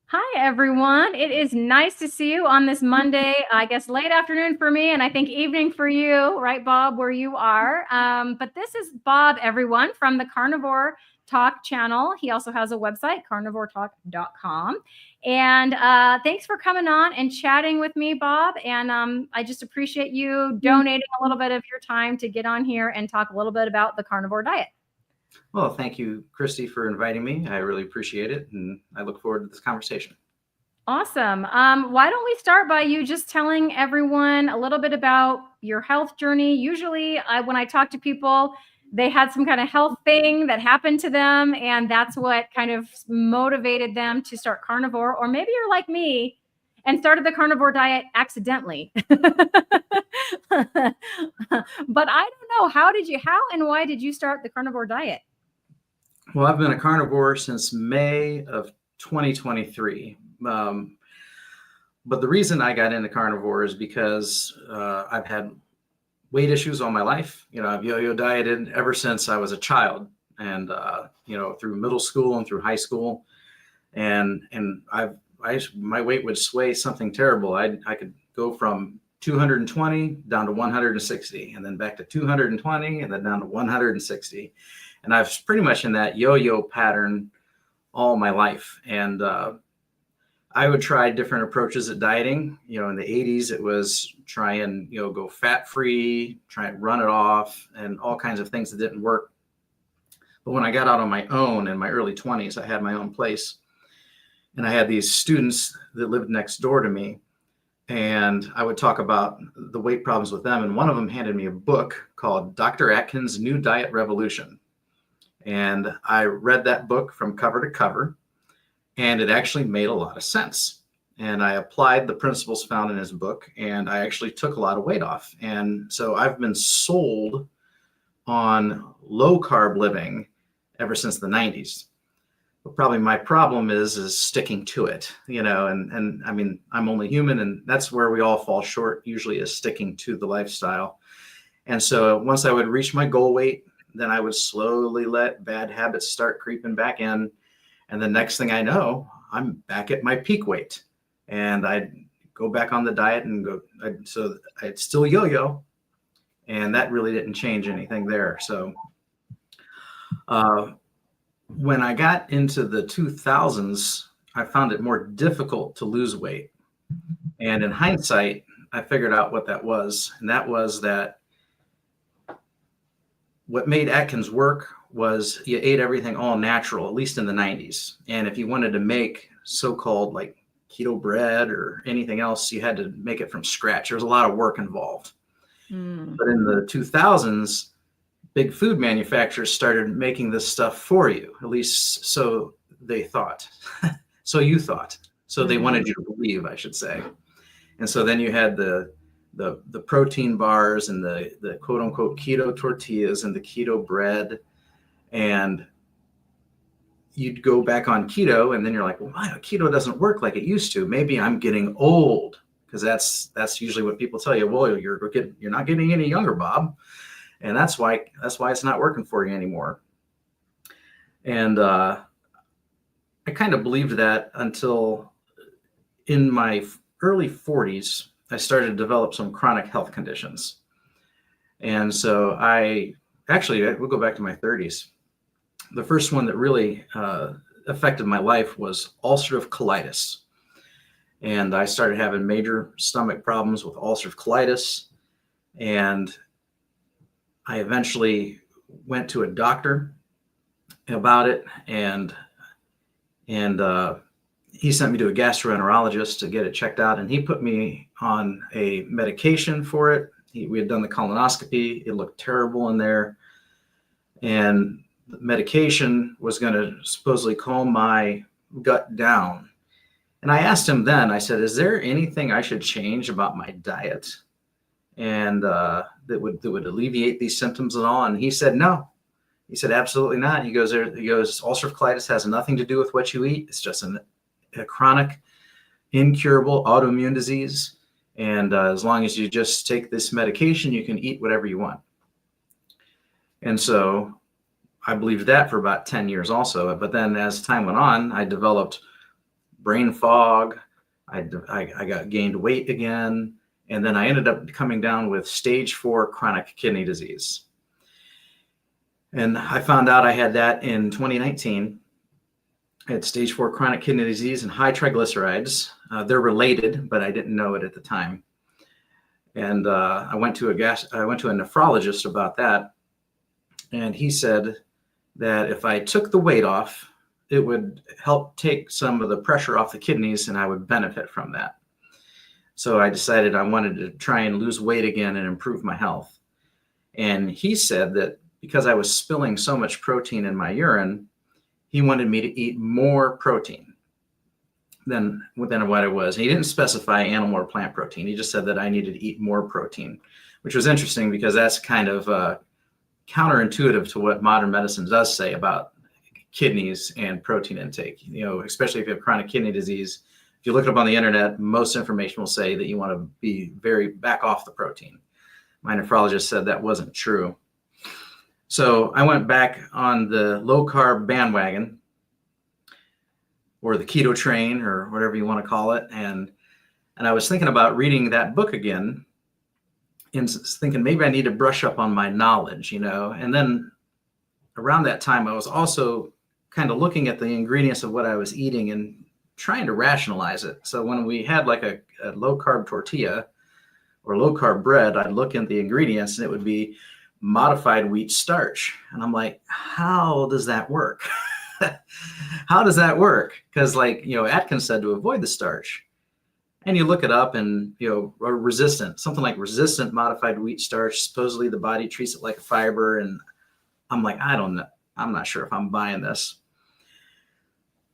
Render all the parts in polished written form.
Hi, everyone. It is nice to see you on this Monday, I guess late afternoon for me, and I think evening for you, right, Bob, where you are. But this is Bob, everyone, from the Carnivore Talk channel. He also has a website, carnivoretalk.com. And thanks for coming on and chatting with me, Bob. And I just appreciate you donating a little bit of your time to get on here and talk a little bit about the carnivore diet. Well, thank you, Cristie, for inviting me. I really appreciate it, and I look forward to this conversation. Awesome. Why don't we start by you just telling everyone a little bit about your health journey? Usually, when I talk to people, they had some kind of health thing that happened to them, and that's what kind of motivated them to start carnivore. Or maybe you're like me and started the carnivore diet accidentally. But I don't know. How and why did you start the carnivore diet? Well, I've been a carnivore since May of 2023. But the reason I got into carnivore is because I've had weight issues all my life. I've yo-yo dieted ever since I was a child, and through middle school and through high school, and my weight would sway something terrible. I could go from 220 down to 160, and then back to 220, and then down to 160. And I was pretty much in that yo-yo pattern all my life. And I would try different approaches at dieting. In the 80s, it was try and go fat-free, try and run it off, and all kinds of things that didn't work. But when I got out on my own in my early 20s, I had my own place. And I had these students that lived next door to me. And I would talk about the weight problems with them. And one of them handed me a book called Dr. Atkins' New Diet Revolution. And I read that book from cover to cover, and it actually made a lot of sense. And I applied the principles found in his book, and I actually took a lot of weight off. And so I've been sold on low carb living ever since the 90s. But probably my problem is sticking to it, and I mean, I'm only human, and that's where we all fall short usually, is sticking to the lifestyle. And so once I would reach my goal weight, then I would slowly let bad habits start creeping back in. And the next thing I know, I'm back at my peak weight, and I'd go back on the diet and so I'd still yo-yo, and that really didn't change anything there. So when I got into the 2000s, I found it more difficult to lose weight. And in hindsight, I figured out what that was. And that was that what made Atkins work was you ate everything all natural, at least in the 90s. And if you wanted to make so-called like keto bread or anything else, you had to make it from scratch. There was a lot of work involved. But in the 2000s, big food manufacturers started making this stuff for you, at least so they thought. So you thought. So they wanted you to believe, I should say. And so then you had the protein bars and the quote unquote keto tortillas and the keto bread, and you'd go back on keto, and then you're like, well, keto doesn't work like it used to. Maybe I'm getting old, because that's usually what people tell you. Well, you're not getting any younger, Bob, and that's why it's not working for you anymore. And I kind of believed that until in my early 40s, I started to develop some chronic health conditions. And so we'll go back to my 30s. The first one that really affected my life was ulcerative colitis. And I started having major stomach problems with ulcerative colitis. And I eventually went to a doctor about it, and he sent me to a gastroenterologist to get it checked out, and he put me on a medication for it. We had done the colonoscopy. It looked terrible in there. And the medication was going to supposedly calm my gut down. And I asked him then, I said, is there anything I should change about my diet and that would alleviate these symptoms at all? And he said, no. He said, absolutely not. He goes, ulcerative colitis has nothing to do with what you eat. It's just a chronic, incurable autoimmune disease. And as long as you just take this medication, you can eat whatever you want. And so I believed that for about 10 years also. But then as time went on, I developed brain fog. I got gained weight again. And then I ended up coming down with stage 4 chronic kidney disease. And I found out I had that in 2019. I had stage 4 chronic kidney disease and high triglycerides. They're related, but I didn't know it at the time. And I went to a nephrologist about that. And he said that if I took the weight off, it would help take some of the pressure off the kidneys and I would benefit from that. So I decided I wanted to try and lose weight again and improve my health. And he said that because I was spilling so much protein in my urine, he wanted me to eat more protein than what I was. He didn't specify animal or plant protein. He just said that I needed to eat more protein, which was interesting because that's kind of counterintuitive to what modern medicine does say about kidneys and protein intake. Especially if you have chronic kidney disease, if you look it up on the internet, most information will say that you want to be back off the protein. My nephrologist said that wasn't true. So I went back on the low carb bandwagon, or the keto train, or whatever you want to call it. And I was thinking about reading that book again and thinking maybe I need to brush up on my knowledge, And then around that time, I was also kind of looking at the ingredients of what I was eating and trying to rationalize it. So when we had like a low carb tortilla or low carb bread, I'd look at the ingredients and it would be modified wheat starch. And I'm like, how does that work? How does that work? Because Atkins said to avoid the starch. And you look it up and, something like resistant modified wheat starch, supposedly the body treats it like a fiber. And I'm like, I don't know. I'm not sure if I'm buying this.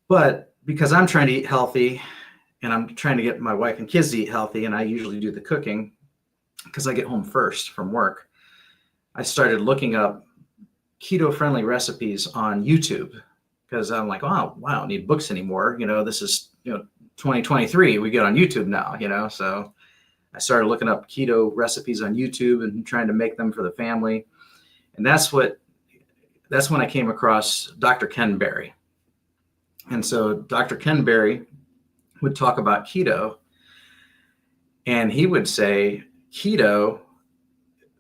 But because I'm trying to eat healthy and I'm trying to get my wife and kids to eat healthy, and I usually do the cooking because I get home first from work, I started looking up keto-friendly recipes on YouTube because I'm like, oh, I don't need books anymore. This is, 2023. We get on YouTube now, So I started looking up keto recipes on YouTube and trying to make them for the family. And that's when I came across Dr. Ken Berry. And so Dr. Ken Berry would talk about keto, and he would say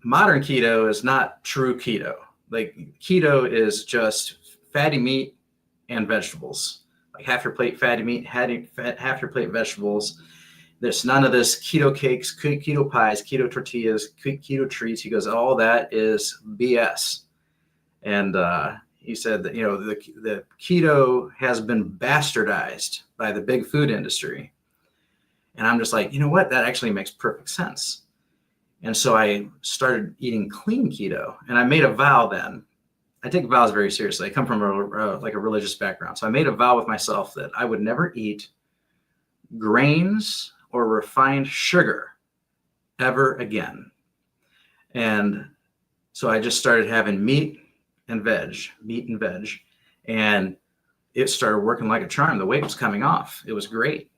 modern keto is not true keto. Like keto is just fatty meat and vegetables, like half your plate fatty meat, half your plate vegetables. There's none of this keto cakes, keto pies, keto tortillas, keto treats. He goes, all that is BS. And he said that, the keto has been bastardized by the big food industry. And I'm just like, you know what? That actually makes perfect sense. And so I started eating clean keto, and I made a vow then. I take vows very seriously. I come from a religious background. So I made a vow with myself that I would never eat grains or refined sugar ever again. And so I just started having meat and veg, and it started working like a charm. The weight was coming off. It was great.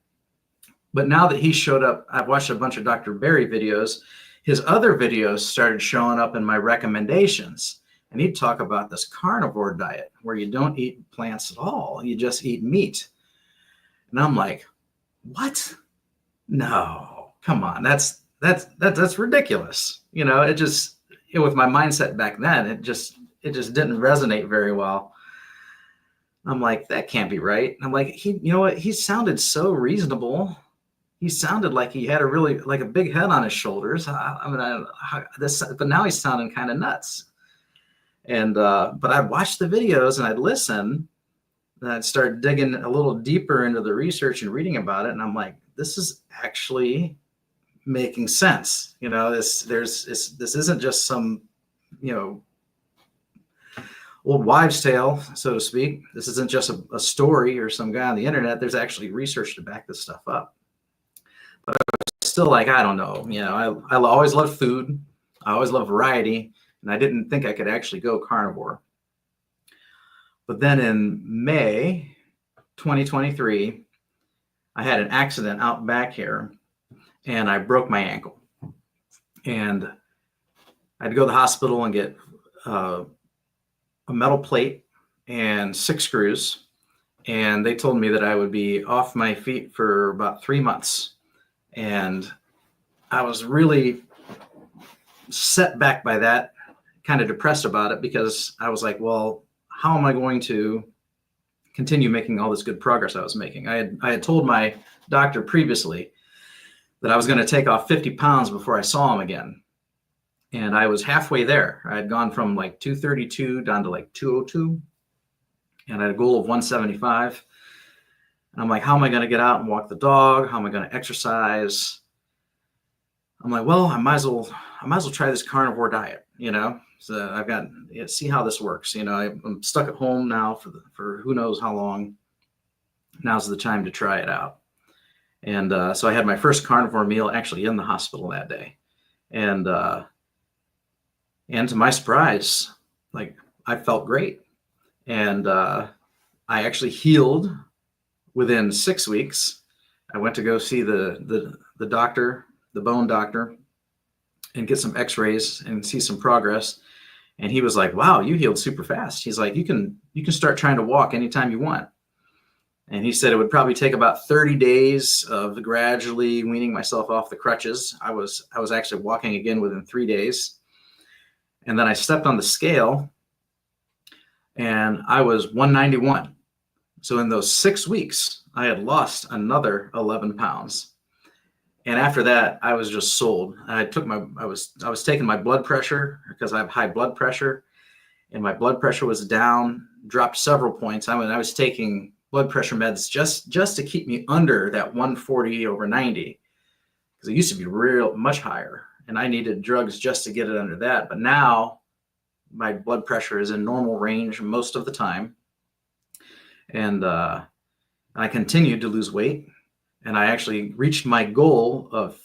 But now that he showed up, I've watched a bunch of Dr. Berry videos. His other videos started showing up in my recommendations. And he'd talk about this carnivore diet where you don't eat plants at all. You just eat meat. And I'm like, what? No, come on. That's ridiculous. It just, with my mindset back then, it just didn't resonate very well. I'm like, that can't be right. I'm like, he sounded so reasonable. He sounded like he had a big head on his shoulders. But now he's sounding kind of nuts. And, but I'd watch the videos and I'd listen, and I'd start digging a little deeper into the research and reading about it. And I'm like, this is actually making sense. This isn't just some, old wives' tale, so to speak. This isn't just a story or some guy on the internet. There's actually research to back this stuff up. But I was still like, I don't know. I always loved food. I always loved variety. And I didn't think I could actually go carnivore. But then in May 2023, I had an accident out back here, and I broke my ankle. And I had to go to the hospital and get a metal plate and 6 screws and they told me that I would be off my feet for about 3 months. And I was really set back by that, kind of depressed about it, because I was like, well, how am I going to continue making all this good progress I was making? I had told my doctor previously that I was going to take off 50 pounds before I saw him again. And I was halfway there. I had gone from like 232 down to like 202. And I had a goal of 175. And I'm like, how am I going to get out and walk the dog? How am I going to exercise? I'm like, well, I might as well try this carnivore diet, So I've got see how this works. I'm stuck at home now for who knows how long. Now's the time to try it out. And so I had my first carnivore meal actually in the hospital that day, and to my surprise, like, I felt great, and I actually healed within 6 weeks. I went to go see the doctor, the bone doctor, and get some x-rays and see some progress. And he was like, wow, you healed super fast. He's like, you can start trying to walk anytime you want. And he said it would probably take about 30 days of gradually weaning myself off the crutches. I was actually walking again within 3 days. And then I stepped on the scale and I was 191. So in those 6 weeks, I had lost another 11 pounds. And after that, I was just sold. I was taking my blood pressure because I have high blood pressure, and my blood pressure was down, dropped several points. I was taking blood pressure meds just to keep me under that 140/90, because it used to be much higher, and I needed drugs just to get it under that. But now my blood pressure is in normal range most of the time, and I continued to lose weight. And I actually reached my goal of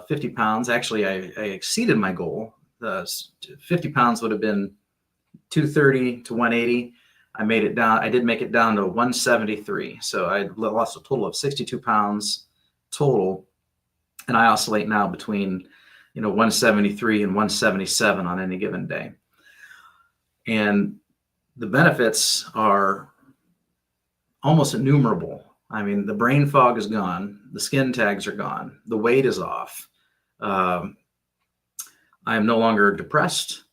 50 pounds. Actually, I exceeded my goal. 50 pounds would have been 230 to 180. I made it down. I did make it down to 173. So I lost a total of 62 pounds total. And I oscillate now between, 173 and 177 on any given day. And the benefits are almost innumerable. I mean, the brain fog is gone. The skin tags are gone. The weight is off. I am no longer depressed.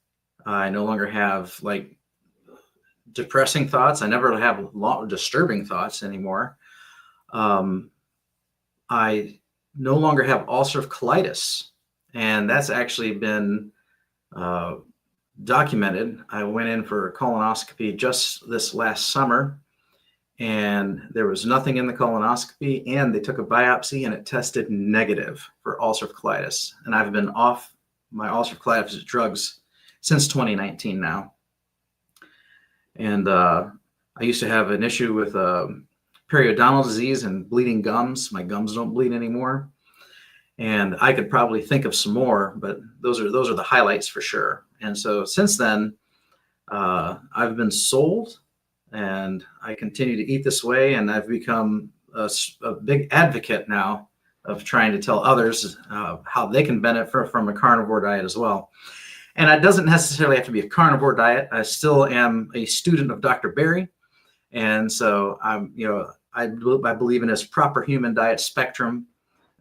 I no longer have like depressing thoughts. I never have disturbing thoughts anymore. I no longer have ulcerative colitis. And that's actually been documented. I went in for a colonoscopy just this last summer, and there was nothing in the colonoscopy, and they took a biopsy and it tested negative for ulcerative colitis. And I've been off my ulcerative colitis drugs since 2019 now. And I used to have an issue with periodontal disease and bleeding gums. My gums don't bleed anymore. And I could probably think of some more, but those are the highlights for sure. And so since then, I've been sold, and I continue to eat this way. And I've become a big advocate now of trying to tell others how they can benefit from a carnivore diet as well. And it doesn't necessarily have to be a carnivore diet. I still am a student of Dr. Berry. And so I believe in his proper human diet spectrum,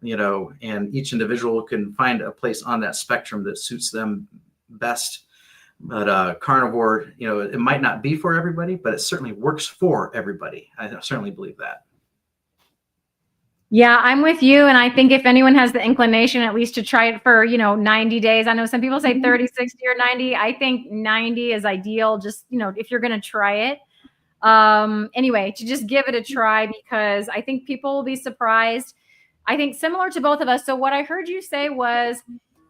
and each individual can find a place on that spectrum that suits them best. But carnivore, it might not be for everybody, but it certainly works for everybody. I certainly believe that. Yeah, I'm with you. And I think if anyone has the inclination at least to try it for, 90 days, I know some people say 30, 60, or 90. I think 90 is ideal. Just, if you're going to try it. Anyway, to just give it a try, because I think people will be surprised. I think similar to both of us. So what I heard you say was,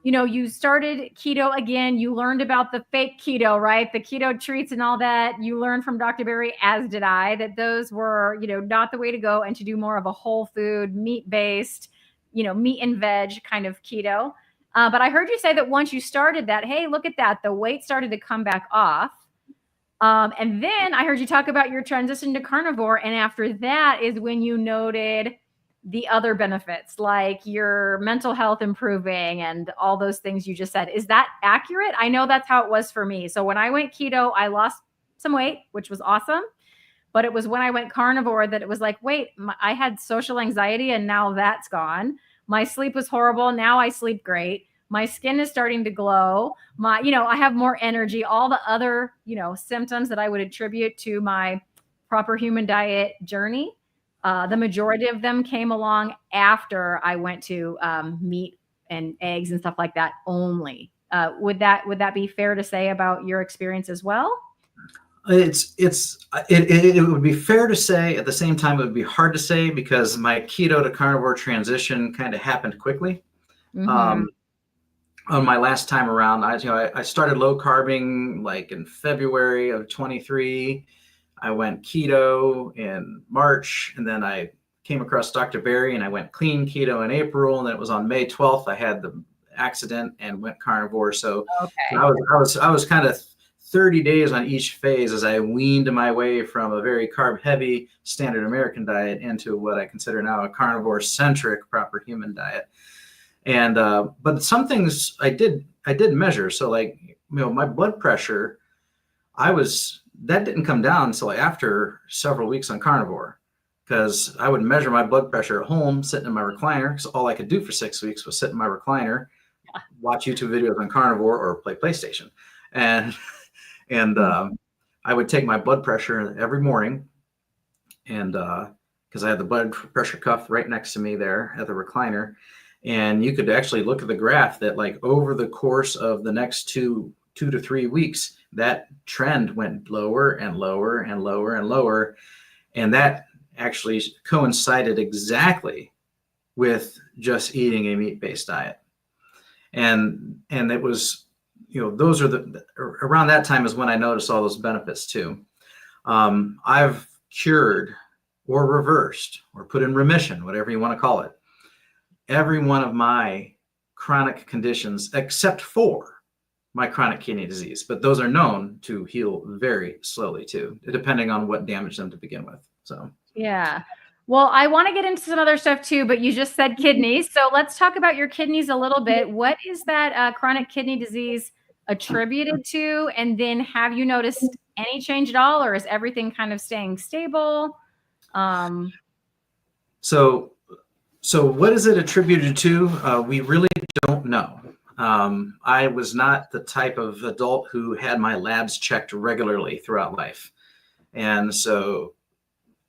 you started keto again. You learned about the fake keto, right? The keto treats and all that. You learned from Dr. Berry, as did I, that those were, not the way to go, and to do more of a whole food, meat-based, meat and veg kind of keto. But I heard you say that once you started that, hey, look at that, the weight started to come back off. And then I heard you talk about your transition to carnivore. And after that is when you noted the other benefits, like your mental health improving and all those things you just said. Is that accurate? I know that's how it was for me. So when I went keto, I lost some weight, which was awesome. But it was when I went carnivore that it was like, wait, I had social anxiety and now that's gone. My sleep was horrible. Now I sleep great. My skin is starting to glow. I have more energy. All the other, symptoms that I would attribute to my proper human diet journey, the majority of them came along after I went to meat and eggs and stuff like that only. Would that be fair to say about your experience as well? It would be fair to say. At the same time, it would be hard to say because my keto to carnivore transition kind of happened quickly. Mm-hmm. On my last time around, I started low carbing like in February of 23. I went keto in March, and then I came across Dr. Berry and I went clean keto in April. And then it was on May 12th, I had the accident and went carnivore. So Okay. I was kind of 30 days on each phase as I weaned my way from a very carb heavy standard American diet into what I consider now a carnivore centric proper human diet. And but some things I did measure. So like, my blood pressure, that didn't come down until after several weeks on carnivore, because I would measure my blood pressure at home sitting in my recliner, because all I could do for 6 weeks was sit in my recliner, watch YouTube videos on carnivore or play PlayStation. And I would take my blood pressure every morning, and because I had the blood pressure cuff right next to me there at the recliner. And you could actually look at the graph that like over the course of the next two to 3 weeks, that trend went lower and lower and lower and lower. And that actually coincided exactly with just eating a meat-based diet. And it was, those are around that time is when I noticed all those benefits too. I've cured or reversed or put in remission, whatever you want to call it, every one of my chronic conditions except for my chronic kidney disease, but those are known to heal very slowly too, depending on what damaged them to begin with. So Yeah. Well, I want to get into some other stuff too, but you just said kidneys. So let's talk about your kidneys a little bit. What is that chronic kidney disease attributed to? And then have you noticed any change at all, or is everything kind of staying stable? So what is it attributed to? We really don't know. I was not the type of adult who had my labs checked regularly throughout life. And so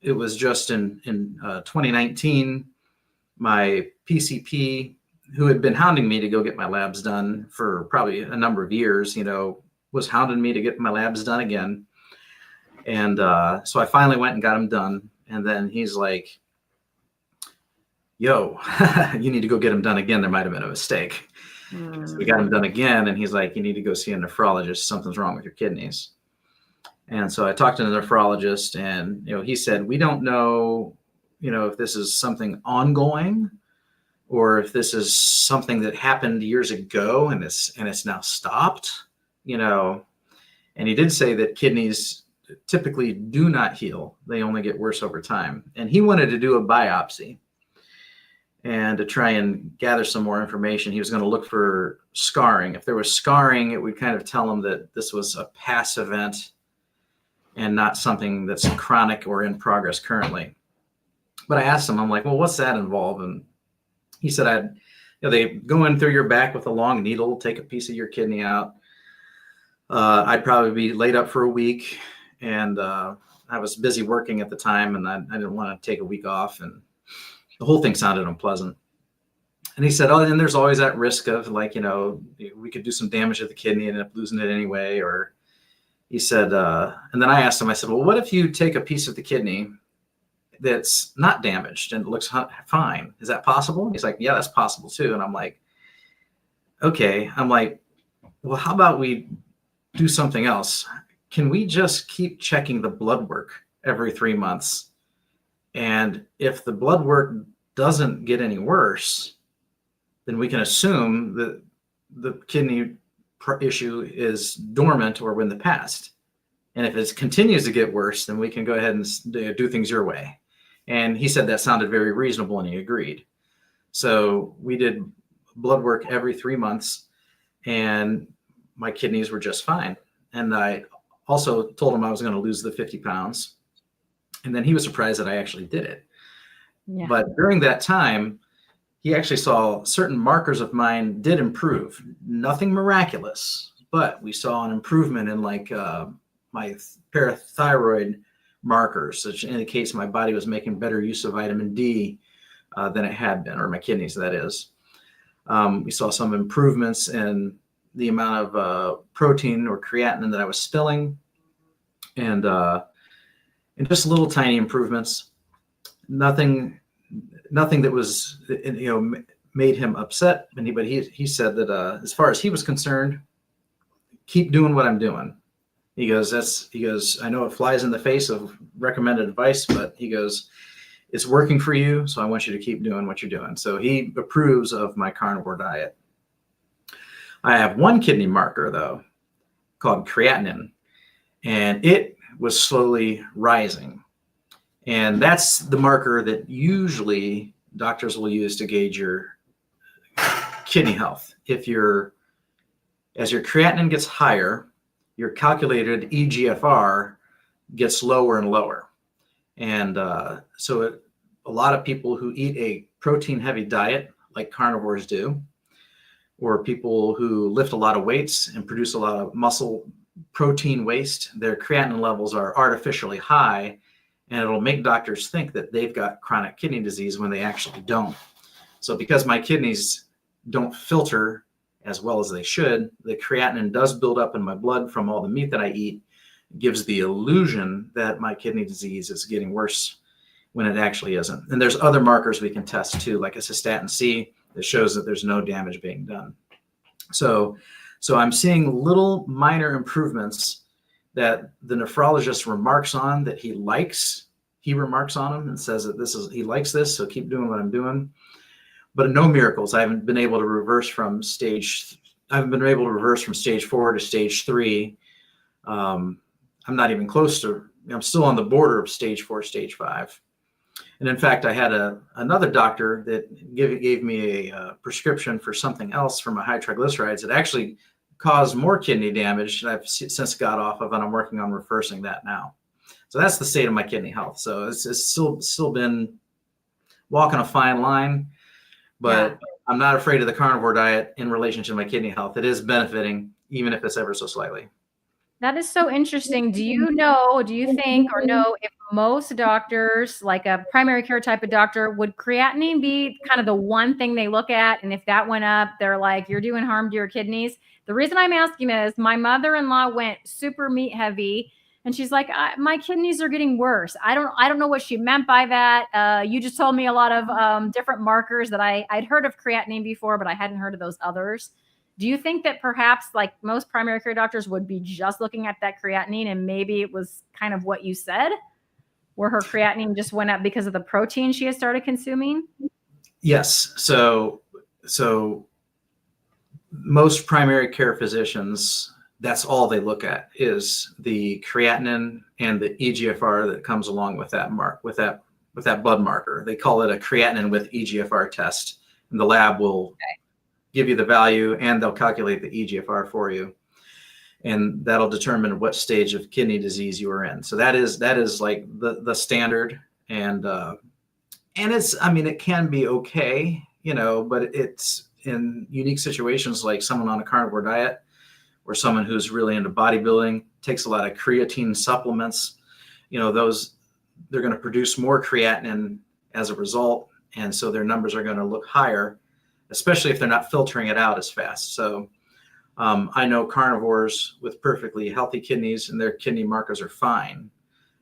it was just in 2019, my PCP, who had been hounding me to go get my labs done for probably a number of years, was hounding me to get my labs done again. And so I finally went and got them done. And then he's like, yo, you need to go get them done again. There might have been a mistake. So we got him done again. And he's like, you need to go see a nephrologist. Something's wrong with your kidneys. And so I talked to the nephrologist, and, he said, we don't know, if this is something ongoing or if this is something that happened years ago and it's now stopped, and he did say that kidneys typically do not heal. They only get worse over time. And he wanted to do a biopsy and to try and gather some more information. He was going to look for scarring. If there was scarring, it would kind of tell him that this was a past event and not something that's chronic or in progress currently. But I asked him, I'm like, well, what's that involve? And he said, they go in through your back with a long needle, take a piece of your kidney out. I'd probably be laid up for a week. And I was busy working at the time, and I didn't want to take a week off. And the whole thing sounded unpleasant. And he said, oh, and there's always that risk of like, we could do some damage to the kidney and end up losing it anyway. Or he said, and then I asked him, I said, well, what if you take a piece of the kidney that's not damaged and it looks fine? Is that possible? He's like, yeah, that's possible too. And I'm like, okay. I'm like, well, how about we do something else? Can we just keep checking the blood work every 3 months? And if the blood work doesn't get any worse, then we can assume that the kidney issue is dormant or in the past. And if it continues to get worse, then we can go ahead and do things your way. And he said that sounded very reasonable, and he agreed. So we did blood work every 3 months, and my kidneys were just fine. And I also told him I was going to lose the 50 pounds. And then he was surprised that I actually did it. Yeah. But during that time, he actually saw certain markers of mine did improve. Nothing miraculous, but we saw an improvement in like my parathyroid markers, which indicates my body was making better use of vitamin D than it had been, or my kidneys, that is. We saw some improvements in the amount of protein or creatinine that I was spilling, and just little tiny improvements. Nothing that was, made him upset. But he said that as far as he was concerned, keep doing what I'm doing. He goes, I know it flies in the face of recommended advice, but he goes, it's working for you, so I want you to keep doing what you're doing. So he approves of my carnivore diet. I have one kidney marker, though, called creatinine, and it was slowly rising. And that's the marker that usually doctors will use to gauge your kidney health. As your creatinine gets higher, your calculated eGFR gets lower and lower. And so a lot of people who eat a protein-heavy diet, like carnivores do, or people who lift a lot of weights and produce a lot of muscle protein waste, their creatinine levels are artificially high, and it'll make doctors think that they've got chronic kidney disease when they actually don't. So because my kidneys don't filter as well as they should, the creatinine does build up in my blood from all the meat that I eat. It gives the illusion that my kidney disease is getting worse when it actually isn't. And there's other markers we can test too, like a cystatin C that shows that there's no damage being done. So I'm seeing little minor improvements that the nephrologist remarks on, that he likes. He remarks on them and says that he likes this, so keep doing what I'm doing. But no miracles. I haven't been able to reverse from stage 4 to stage 3. I'm not even close to, I'm still on the border of stage 4, stage 5. And in fact, I had another doctor that gave me a prescription for something else for my high triglycerides that actually caused more kidney damage that I've since got off of, and I'm working on reversing that now. So that's the state of my kidney health. So it's still been walking a fine line, but yeah. I'm not afraid of the carnivore diet in relation to my kidney health. It is benefiting, even if it's ever so slightly. That is so interesting. Do you think if most doctors, like a primary care type of doctor, would creatinine be kind of the one thing they look at? And if that went up, they're like, you're doing harm to your kidneys. The reason I'm asking is my mother-in-law went super meat heavy, and she's like, my kidneys are getting worse. I don't know what she meant by that. You just told me a lot of different markers that I'd heard of creatinine before, but I hadn't heard of those others. Do you think that perhaps like most primary care doctors would be just looking at that creatinine, and maybe it was kind of what you said, where her creatinine just went up because of the protein she had started consuming? Yes. So most primary care physicians, that's all they look at is the creatinine and the eGFR that comes along with that with that blood marker. They call it a creatinine with eGFR test, and the lab will give you the value, and they'll calculate the eGFR for you, and that'll determine what stage of kidney disease you are in. So that is like the standard, and it can be okay, but it's in unique situations, like someone on a carnivore diet or someone who's really into bodybuilding, takes a lot of creatine supplements, they're going to produce more creatinine as a result, and so their numbers are going to look higher, especially if they're not filtering it out as fast. So I know carnivores with perfectly healthy kidneys and their kidney markers are fine,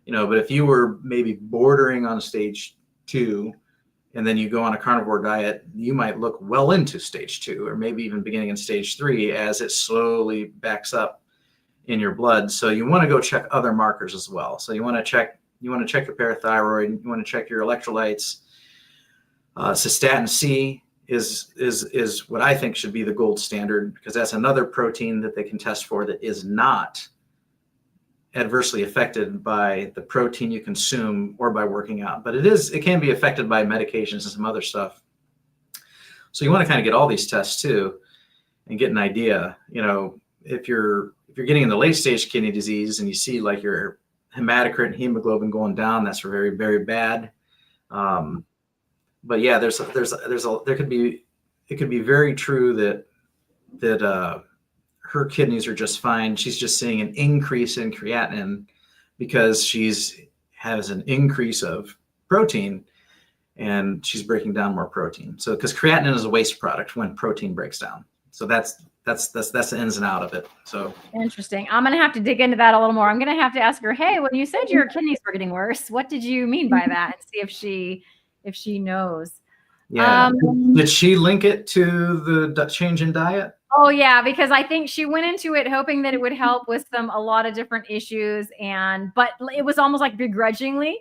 but if you were maybe bordering on stage 2 and then you go on a carnivore diet, you might look well into stage 2, or maybe even beginning in stage 3 as it slowly backs up in your blood. So you want to go check other markers as well. So you want to check your parathyroid, you want to check your electrolytes. Cystatin C is what I think should be the gold standard, because that's another protein that they can test for that is not adversely affected by the protein you consume or by working out, but it can be affected by medications and some other stuff. So you want to kind of get all these tests too and get an idea, if you're getting in the late stage kidney disease and you see like your hematocrit and hemoglobin going down. That's very, very bad. But yeah, there could be, it could be very true that her kidneys are just fine. She's just seeing an increase in creatinine because has an increase of protein, and she's breaking down more protein. So because creatinine is a waste product when protein breaks down. So that's the ins and out of it. So interesting. I'm going to have to dig into that a little more. I'm going to have to ask her, hey, when you said your kidneys were getting worse, what did you mean by that? And see if she knows. Yeah. Did she link it to the change in diet? Oh yeah, because I think she went into it hoping that it would help with a lot of different issues, but it was almost like begrudgingly.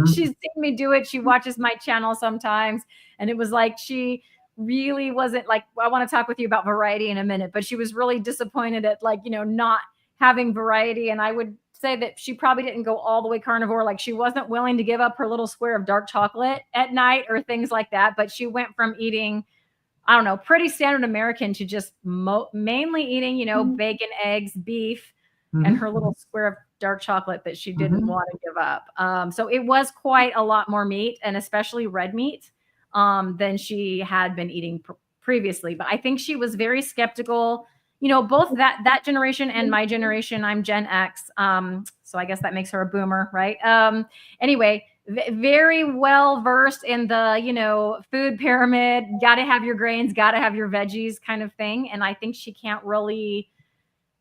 She's seen me do it. She watches my channel sometimes, and it was like she really wasn't like, I want to talk with you about variety in a minute, but she was really disappointed at not having variety. And I would say that she probably didn't go all the way carnivore. Like she wasn't willing to give up her little square of dark chocolate at night or things like that. But she went from eating, I don't know, pretty standard American to just mainly eating, bacon, eggs, beef, and her little square of dark chocolate that she didn't want to give up. So it was quite a lot more meat, and especially red meat, than she had been eating previously. But I think she was very skeptical, both that generation and my generation. I'm Gen X. So I guess that makes her a boomer, right? Anyway, very well versed in the, food pyramid, got to have your grains, got to have your veggies kind of thing. And I think she can't really,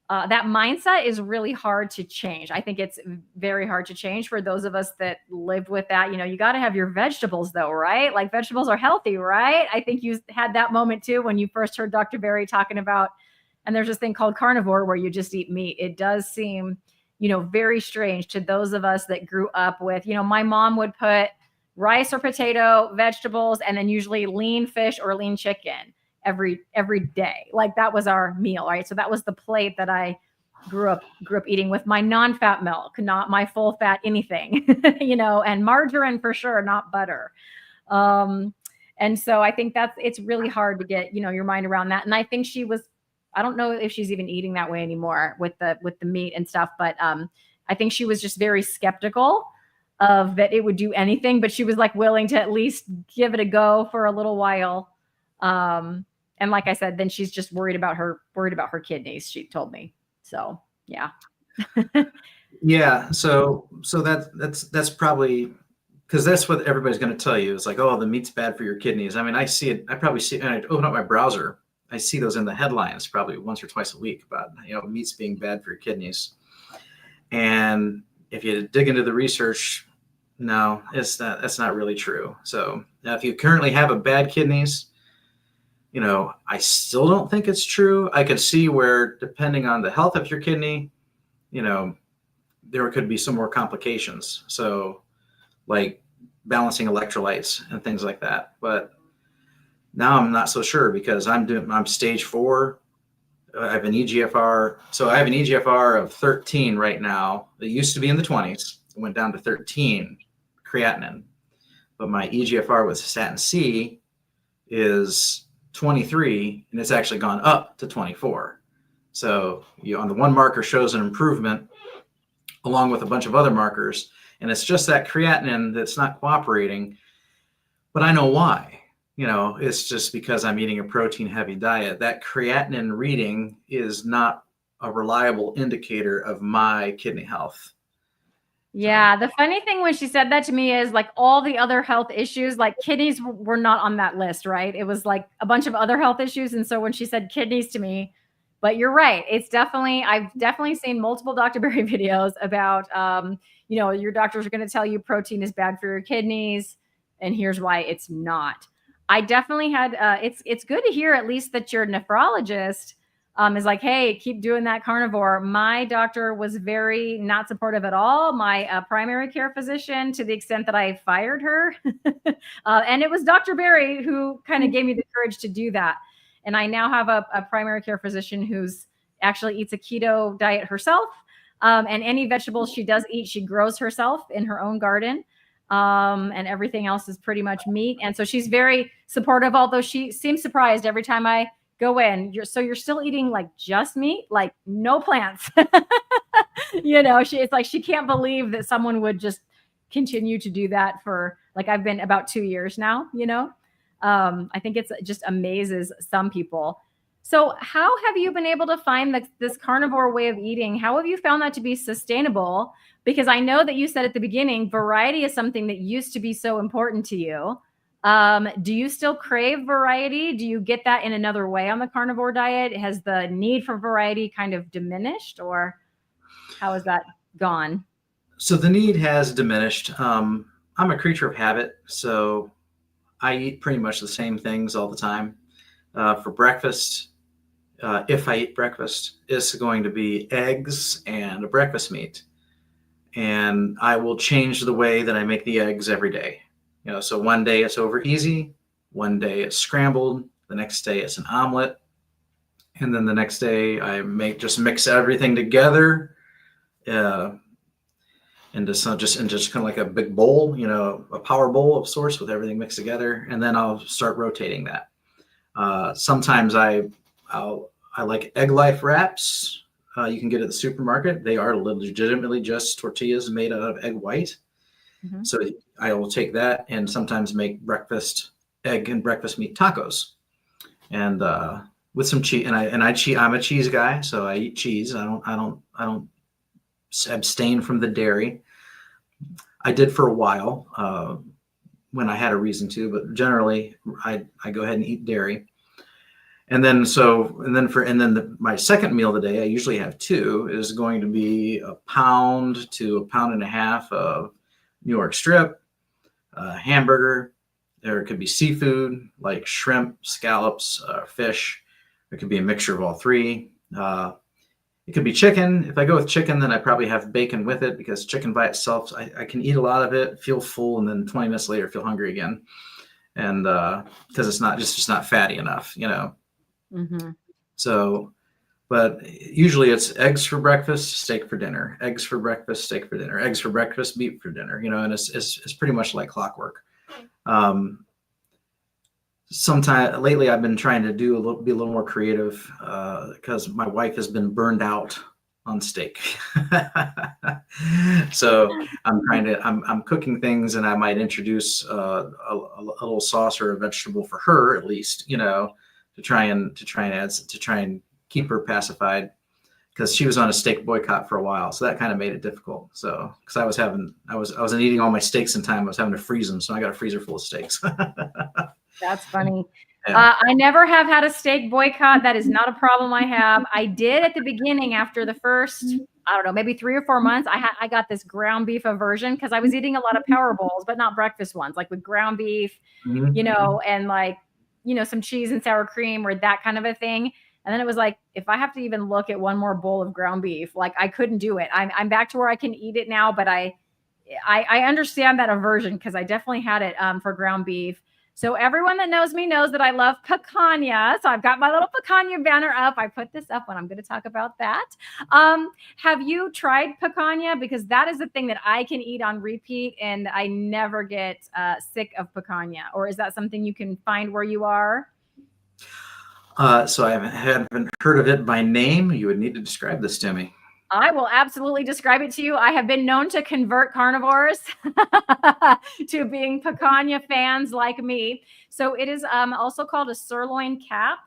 that mindset is really hard to change. I think it's very hard to change for those of us that lived with that. You got to have your vegetables though, right? Like vegetables are healthy, right? I think you had that moment too when you first heard Dr. Berry talking about, and there's this thing called carnivore where you just eat meat. It does seem very strange to those of us that grew up with, my mom would put rice or potato, vegetables, and then usually lean fish or lean chicken every day. Like that was our meal, right? So that was the plate that I grew up eating with my non-fat milk, not my full fat anything, and margarine for sure, not butter. And so I think it's really hard to get, your mind around that. And I think I don't know if she's even eating that way anymore with the meat and stuff, but I think she was just very skeptical of that it would do anything, but she was like willing to at least give it a go for a little while. And like I said, then she's just worried about her kidneys, she told me. So yeah. Yeah. So that's probably, because that's what everybody's going to tell you. It's like, oh, the meat's bad for your kidneys. I mean, I see it. I probably see it, and I open up my browser. I see those in the headlines probably once or twice a week about, meats being bad for your kidneys. And if you dig into the research, no, that's not really true. So now if you currently have bad kidneys, I still don't think it's true. I could see where, depending on the health of your kidney, there could be some more complications. So like balancing electrolytes and things like that. But now I'm not so sure because I'm stage 4. I have an EGFR. So I have an EGFR of 13 right now. It used to be in the 20s. It went down to 13 creatinine. But my EGFR with statin C is 23, and it's actually gone up to 24. So on the one marker shows an improvement along with a bunch of other markers. And it's just that creatinine that's not cooperating. But I know why. It's just because I'm eating a protein heavy diet. That creatinine reading is not a reliable indicator of my kidney health. Yeah. The funny thing when she said that to me is like all the other health issues, like kidneys were not on that list, right? It was like a bunch of other health issues. And so when she said kidneys to me, but you're right. I've definitely seen multiple Dr. Berry videos about, your doctors are going to tell you protein is bad for your kidneys. And here's why it's not. I definitely had, it's good to hear at least that your nephrologist is like, hey, keep doing that carnivore. My doctor was very not supportive at all. My primary care physician, to the extent that I fired her. And it was Dr. Berry who kind of gave me the courage to do that. And I now have a primary care physician who's actually eats a keto diet herself. And any vegetables she does eat, she grows herself in her own garden. And everything else is pretty much meat. And so she's very supportive, although she seems surprised every time I go in. You're still eating like just meat, like no plants. It's like she can't believe that someone would just continue to do that for, like, I've been about 2 years now. I think it's just amazes some people. So how have you been able to find this carnivore way of eating? How have you found that to be sustainable? Because I know that you said at the beginning, variety is something that used to be so important to you. Do you still crave variety? Do you get that in another way on the carnivore diet? Has the need for variety kind of diminished, or how has that gone? So the need has diminished. I'm a creature of habit, so I eat pretty much the same things all the time. For breakfast, if I eat breakfast, it's going to be eggs and a breakfast meat. And I will change the way that I make the eggs every day. So one day it's over easy, one day it's scrambled, the next day it's an omelet, and then the next day I just mix everything together, into just kind of like a big bowl, a power bowl of sorts with everything mixed together, and then I'll start rotating that. Sometimes I like egg life wraps. You can get at the supermarket. They are legitimately just tortillas made out of egg white. Mm-hmm. So I will take that and sometimes make egg and breakfast meat tacos, and with some cheese. I'm a cheese guy, so I eat cheese. I don't abstain from the dairy. I did for a while when I had a reason to, but generally I go ahead and eat dairy. And then my second meal of the day, I usually have two, is going to be a pound to a pound and a half of New York strip, hamburger. There could be seafood like shrimp, scallops, fish. It could be a mixture of all three. It could be chicken. If I go with chicken, then I probably have bacon with it, because chicken by itself, I can eat a lot of it, feel full, and then 20 minutes later feel hungry again. And because it's just not fatty enough, Mm-hmm. So, but usually it's eggs for breakfast, steak for dinner, eggs for breakfast, steak for dinner, eggs for breakfast, meat for dinner, and it's pretty much like clockwork. Sometime lately I've been trying to be a little more creative, because my wife has been burned out on steak. So I'm cooking things, and I might introduce a little sauce or a vegetable for her, at least, to try and keep her pacified, because she was on a steak boycott for a while. So that kind of made it difficult. So, because I wasn't eating all my steaks in time. I was having to freeze them. So I got a freezer full of steaks. That's funny. Yeah. I never have had a steak boycott. That is not a problem I have. I did at the beginning, after the first, I don't know, maybe 3 or 4 months. I got this ground beef aversion, because I was eating a lot of power bowls, but not breakfast ones, like with ground beef, mm-hmm. And like, some cheese and sour cream, or that kind of a thing. And then it was like, if I have to even look at one more bowl of ground beef, like, I couldn't do it. I'm back to where I can eat it now, but I understand that aversion, because I definitely had it for ground beef. So everyone that knows me knows that I love picanha. So I've got my little picanha banner up. I put this up when I'm going to talk about that. Have you tried picanha? Because that is the thing that I can eat on repeat, and I never get sick of picanha. Or is that something you can find where you are? So I haven't heard of it by name. You would need to describe this to me. I will absolutely describe it to you. I have been known to convert carnivores to being picanha fans like me. So it is also called a sirloin cap.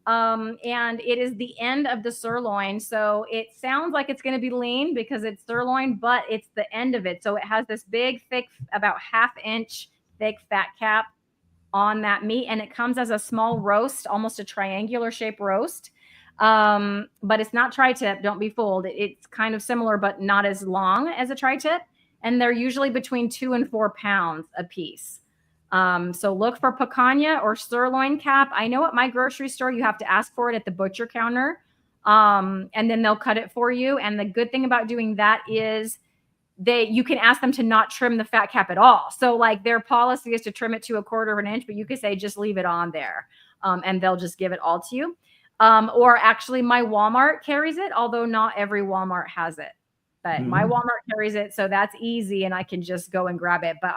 And it is the end of the sirloin. So it sounds like it's going to be lean because it's sirloin, but it's the end of it. So it has this big, thick, about 1/2 inch thick fat cap on that meat. And it comes as a small roast, almost a triangular shape roast. But it's not tri-tip. Don't be fooled. It's kind of similar, but not as long as a tri-tip. And they're usually between 2 and 4 pounds a piece. So look for picanha or sirloin cap. I know at my grocery store, you have to ask for it at the butcher counter. And then they'll cut it for you. And the good thing about doing that is you can ask them to not trim the fat cap at all. So like their policy is to trim it to 1/4 of an inch, but you could say, just leave it on there. And they'll just give it all to you. Or actually my Walmart carries it, although not every Walmart has it. But my Walmart carries it, so that's easy, and I can just go and grab it. But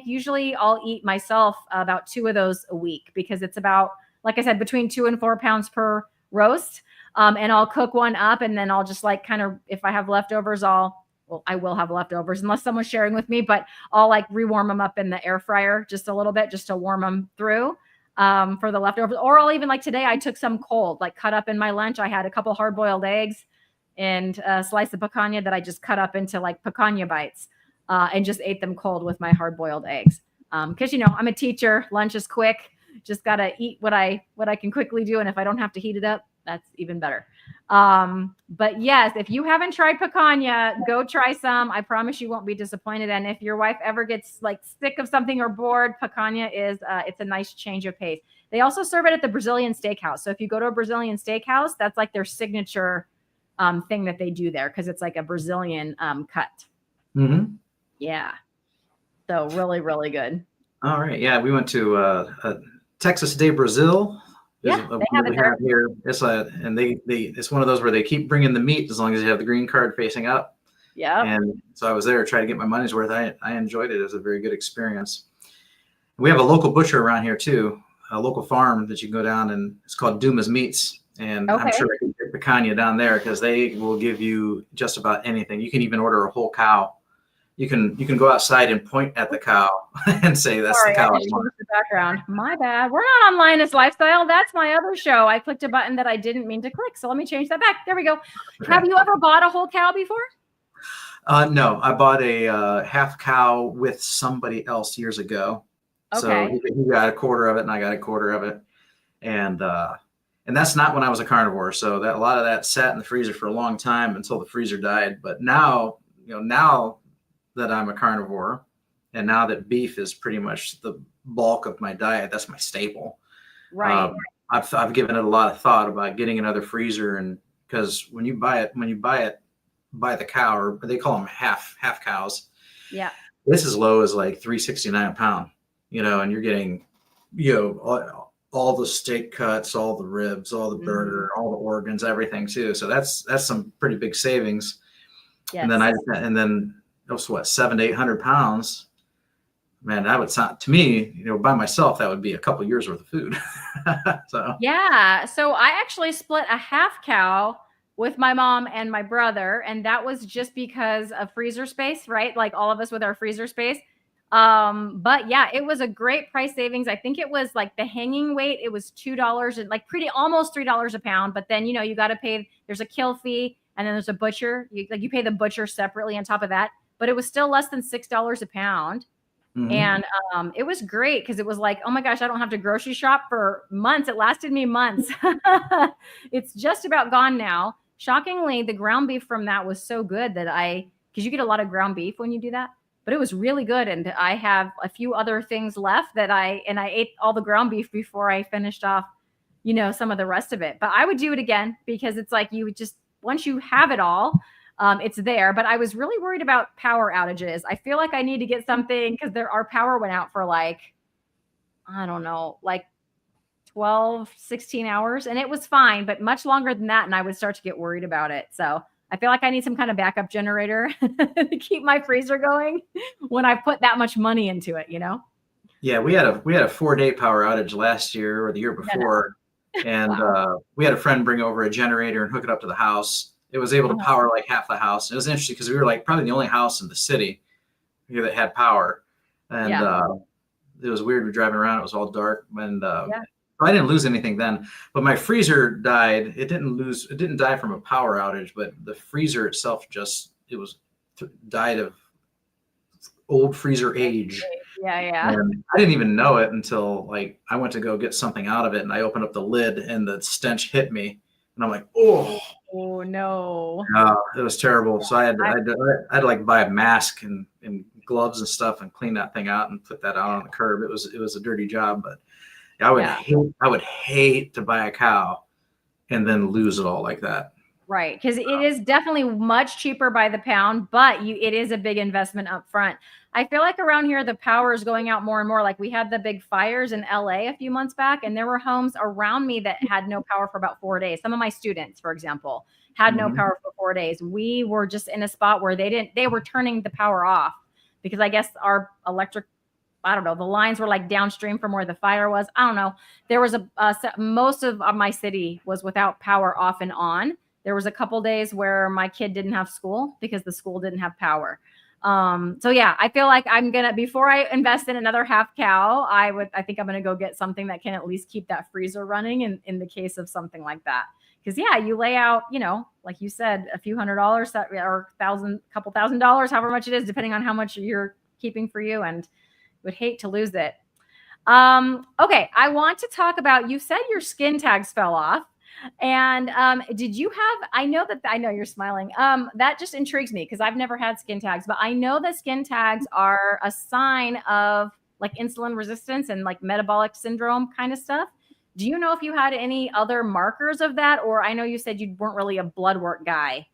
usually I'll eat myself about 2 of those a week, because it's about, like I said, between 2 and 4 pounds per roast. And I'll cook one up, and then I'll just like kind of, if I have leftovers, I will have leftovers unless someone's sharing with me, but I'll like rewarm them up in the air fryer just a little bit, just to warm them through for the leftovers. Or I'll even, like today, I took some cold, like cut up in my lunch. I had a couple hard boiled eggs and a slice of picanha that I just cut up into like picanha bites and just ate them cold with my hard boiled eggs. Cause I'm a teacher, lunch is quick, just got to eat what I can quickly do. And if I don't have to heat it up, that's even better. But yes, if you haven't tried picanha, go try some. I promise you won't be disappointed. And if your wife ever gets like sick of something or bored, picanha is, it's a nice change of pace. They also serve it at the Brazilian steakhouse. So if you go to a Brazilian steakhouse, that's like their signature thing that they do there, because it's like a Brazilian cut. Mm-hmm. Yeah. So really, really good. All right. Yeah, we went to Texas de Brazil. Yeah, they have it there. Here. It's it's one of those where they keep bringing the meat as long as you have the green card facing up. Yeah. And so I was there to try to get my money's worth. I enjoyed it. It was a very good experience. We have a local butcher around here too, a local farm that you can go down, and it's called Duma's Meats. And I'm sure I can get picanha down there because they will give you just about anything. You can even order a whole cow. You can go outside and point at the cow and say, that's the cow I want. The background. My bad. We're not on Lioness Lifestyle. That's my other show. I clicked a button that I didn't mean to click. So let me change that back. There we go. Okay. Have you ever bought a whole cow before? No, I bought a half cow with somebody else years ago. Okay. So he got a quarter of it and I got a quarter of it. And that's not when I was a carnivore. So that a lot of that sat in the freezer for a long time until the freezer died. But now, now that I'm a carnivore, and now that beef is pretty much the bulk of my diet, that's my staple. Right. I've given it a lot of thought about getting another freezer, and because when you buy it by the cow, or they call them half cows. Yeah. This is low as like $3.69 a pound, and you're getting, all the steak cuts, all the ribs, all the burger, all the organs, everything too. So that's some pretty big savings. Yes. And then what, 700 to 800 pounds, man, that would sound to me, by myself, that would be a couple years worth of food. So I actually split a half cow with my mom and my brother, and that was just because of freezer space, right? Like all of us with our freezer space. But yeah, it was a great price savings. I think it was like the hanging weight, it was $2 and like almost $3 a pound. But then, you got to pay, there's a kill fee, and then there's a butcher. You pay the butcher separately on top of that. But it was still less than $6 a pound. Mm-hmm. And it was great because it was like, oh my gosh, I don't have to grocery shop for months. It lasted me months. It's just about gone now. Shockingly, the ground beef from that was so good that because you get a lot of ground beef when you do that, but it was really good. And I have a few other things left that I ate all the ground beef before I finished off, some of the rest of it. But I would do it again because it's like you would just, once you have it all, it's there. But I was really worried about power outages. I feel like I need to get something because our power went out for like, I don't know, like 12, 16 hours. And it was fine, but much longer than that. And I would start to get worried about it. So I feel like I need some kind of backup generator to keep my freezer going when I put that much money into it, Yeah, we had a 4-day power outage last year or the year before. And wow. We had a friend bring over a generator and hook it up to the house. It was able to power like half the house. It was interesting because we were like probably the only house in the city here that had power. And it was weird. We're driving around. It was all dark. And I didn't lose anything then. But my freezer died. It didn't die from a power outage, but the freezer itself died of old freezer age. Yeah. And I didn't even know it until like I went to go get something out of it, and I opened up the lid and the stench hit me. And I'm like, oh no. It was terrible. So I had to like buy a mask and gloves and stuff and clean that thing out and put that out on the curb. It was a dirty job, but I would hate to buy a cow and then lose it all like that. Right. Because it is definitely much cheaper by the pound, but it is a big investment up front. I feel like around here, the power is going out more and more. Like we had the big fires in LA a few months back, and there were homes around me that had no power for about 4 days. Some of my students, for example, had no power for 4 days. We were just in a spot where they were turning the power off because I guess our electric I don't know, the lines were like downstream from where the fire was. I don't know. There was most of my city was without power off and on. There was a couple days where my kid didn't have school because the school didn't have power. So yeah, I feel like before I invest in another half cow, I think I'm going to go get something that can at least keep that freezer running in the case of something like that. Cause yeah, you lay out, like you said, a few $100 or couple $1,000, however much it is, depending on how much you're keeping for you, and would hate to lose it. Okay. I want to talk about, you said your skin tags fell off. And did you have, I know you're smiling. That just intrigues me because I've never had skin tags, but I know that skin tags are a sign of like insulin resistance and like metabolic syndrome kind of stuff. Do you know if you had any other markers of that? Or I know you said you weren't really a blood work guy.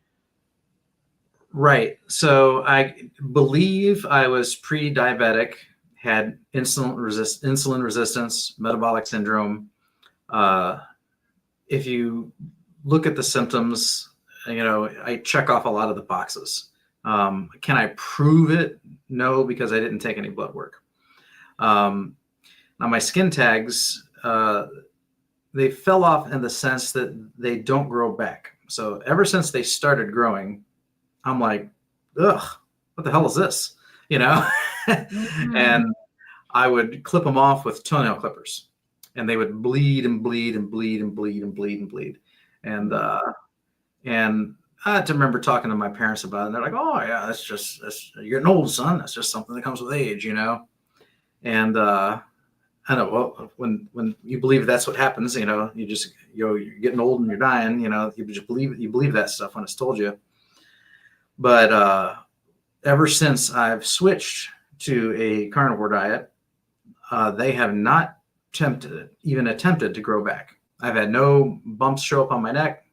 Right. So I believe I was pre-diabetic, had insulin resistance, metabolic syndrome. If you look at the symptoms, I check off a lot of the boxes. Can I prove it? No, because I didn't take any blood work. Now my skin tags, they fell off in the sense that they don't grow back. So ever since they started growing, I'm like, ugh, what the hell is this? Mm-hmm. And I would clip them off with toenail clippers, and they would bleed and bleed and bleed and bleed and bleed and bleed. And I had to remember talking to my parents about it. And they're like, oh yeah, you're getting old, son. That's just something that comes with age, And I know, well, when you believe that's what happens, you're getting old and you're dying, you just believe that stuff when it's told you. But ever since I've switched to a carnivore diet, they have not even attempted to grow back. I've had no bumps show up on my neck,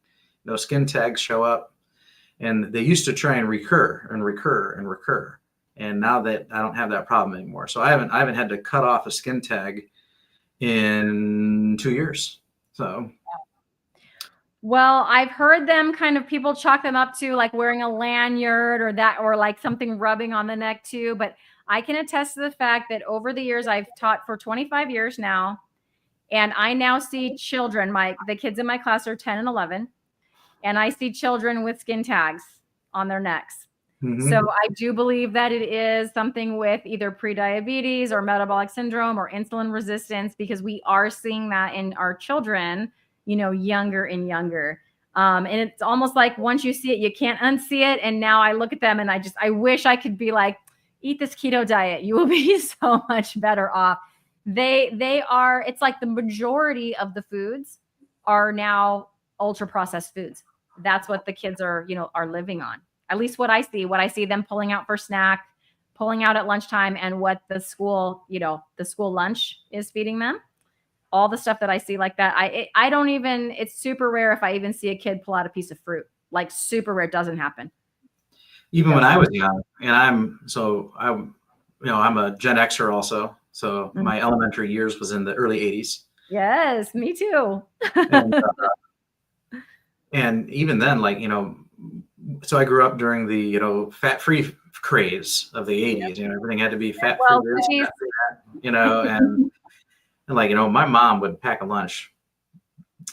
no skin tags show up, and they used to try and recur and recur and recur. And now that I don't have that problem anymore, so I haven't had to cut off a skin tag in 2 years. So, well, I've heard them people chalk them up to like wearing a lanyard or like something rubbing on the neck too. But I can attest to the fact that over the years, I've taught for 25 years now, and I now see children. The kids in my class are 10 and 11, and I see children with skin tags on their necks. Mm-hmm. So I do believe that it is something with either prediabetes or metabolic syndrome or insulin resistance, because we are seeing that in our children, younger and younger. And it's almost like once you see it, you can't unsee it. And now I look at them and I wish I could be like, eat this keto diet. You will be so much better off. They are, it's like the majority of the foods are now ultra processed foods. That's what the kids are living on. At least what I see them pulling out for snack, pulling out at lunchtime, and what the school lunch is feeding them. All the stuff that I see like that, I don't even, it's super rare if I even see a kid pull out a piece of fruit. Like super rare. It doesn't happen. Even when I was young, and I'm a Gen Xer also. So my elementary years was in the early 80s. Yes, me too. And even then, so I grew up during the, fat-free craze of the 80s. Yep. Everything had to be fat-free, and my mom would pack a lunch,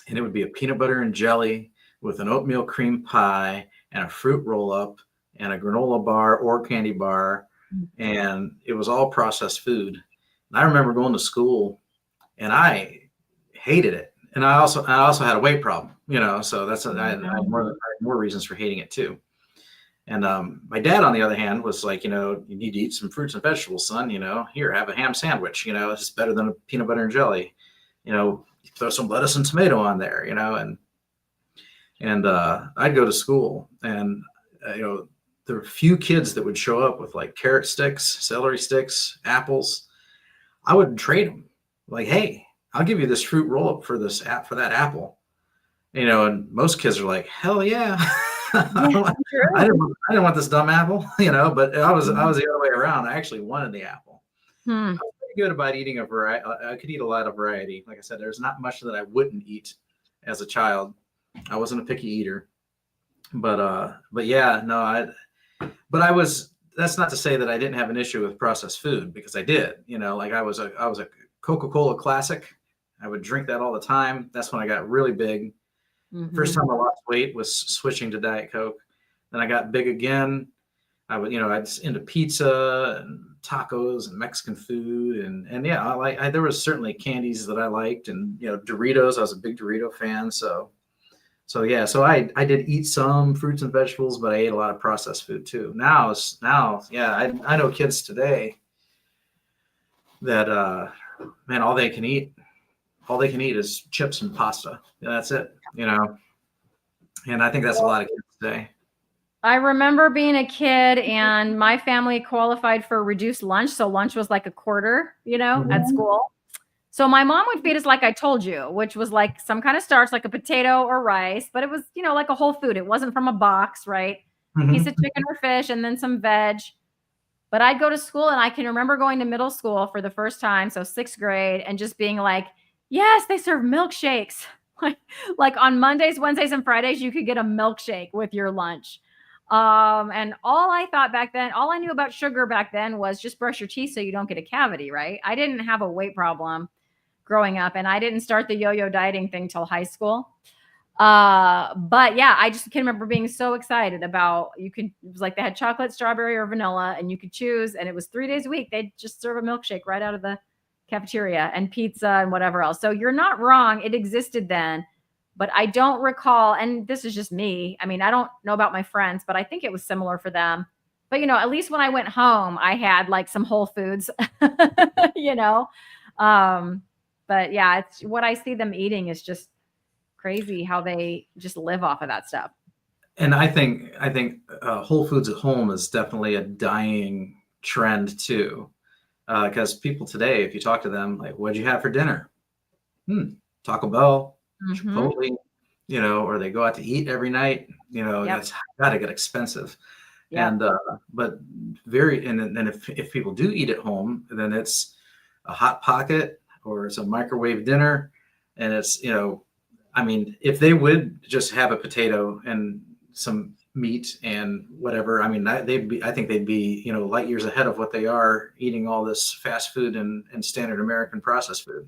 and it would be a peanut butter and jelly with an oatmeal cream pie and a fruit roll-up and a granola bar or candy bar, and it was all processed food. And I remember going to school, and I hated it. And I also had a weight problem, so that's I had more reasons for hating it too. And my dad, on the other hand, was like, you need to eat some fruits and vegetables, son. Here, have a ham sandwich. It's better than a peanut butter and jelly. Throw some lettuce and tomato on there. And I'd go to school, and there were a few kids that would show up with like carrot sticks, celery sticks, apples. I would trade them. Like, hey, I'll give you this fruit roll up for that apple. And most kids are like, hell yeah. I didn't want this dumb apple, but I was the other way around. I actually wanted the apple. I was pretty good about eating a variety. I could eat a lot of variety. Like I said, there's not much that I wouldn't eat as a child. I wasn't a picky eater, but yeah, no, but that's not to say that I didn't have an issue with processed food, because I did. Like I was a Coca-Cola classic. I would drink that all the time. That's when I got really big. First time I lost weight was switching to Diet Coke. Then I got big again. I was into pizza and tacos and Mexican food, and yeah, there was certainly candies that I liked, and Doritos. I was a big Dorito fan. So I did eat some fruits and vegetables, but I ate a lot of processed food too. I know kids today that man, all they can eat is chips and pasta. That's it. And I think that's a lot of kids today. I remember being a kid and my family qualified for reduced lunch. So lunch was like a quarter, at school. So my mom would feed us like I told you, which was like some kind of starch, like a potato or rice, but it was, like a whole food. It wasn't from a box, right? Piece of chicken or fish and then some veg. But I'd go to school, and I can remember going to middle school for the first time, so 6th grade, and just being like, yes, they serve milkshakes. Like on Mondays, Wednesdays, and Fridays, you could get a milkshake with your lunch. And all I thought back then, all I knew about sugar back then was just brush your teeth so you don't get a cavity, right? I didn't have a weight problem growing up, and I didn't start the yo-yo dieting thing till high school. But yeah, I just can remember being so excited about, it was like they had chocolate, strawberry, or vanilla, and you could choose, and it was 3 days a week. They'd just serve a milkshake right out of the cafeteria, and pizza and whatever else. So you're not wrong. It existed then, but I don't recall, and this is just me. I mean, I don't know about my friends, but I think it was similar for them. But, at least when I went home, I had like some Whole Foods, but yeah, it's what I see them eating is just crazy how they just live off of that stuff. And I think Whole Foods at home is definitely a dying trend too. Because people today, if you talk to them, like, what'd you have for dinner? Taco Bell, Chipotle, or they go out to eat every night. That's got to get expensive. Yep. And but and if people do eat at home, then it's a Hot Pocket or it's a microwave dinner, and it's if they would just have a potato and some meat and whatever, I think they'd be light years ahead of what they are eating all this fast food and standard American processed food.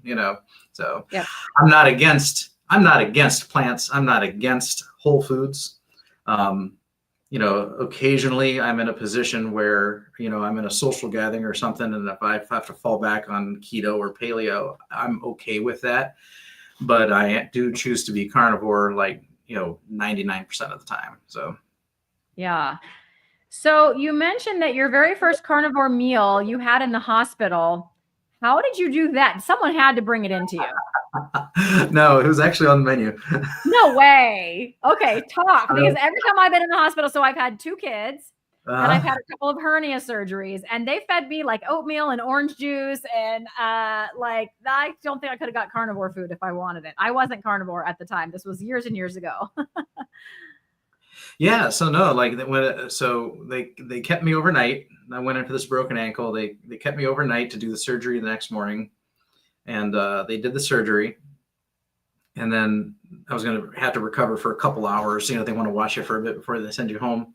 So yeah. I'm not against plants. I'm not against Whole Foods. Occasionally I'm in a position where I'm in a social gathering or something, and if I have to fall back on keto or paleo, I'm okay with that. But I do choose to be carnivore 99% of the time. So yeah. So you mentioned that your very first carnivore meal you had in the hospital. How did you do that? Someone had to bring it into you. No, it was actually on the menu. No way. Okay, talk. Because every time I've been in the hospital, so I've had 2 kids and I've had a couple of hernia surgeries, and they fed me like oatmeal and orange juice. And I don't think I could have got carnivore food if I wanted it. I wasn't carnivore at the time. This was years and years ago. Yeah. So no, they kept me overnight. I went in for this broken ankle. They kept me overnight to do the surgery the next morning, and they did the surgery. And then I was going to have to recover for a couple hours. They want to watch you for a bit before they send you home.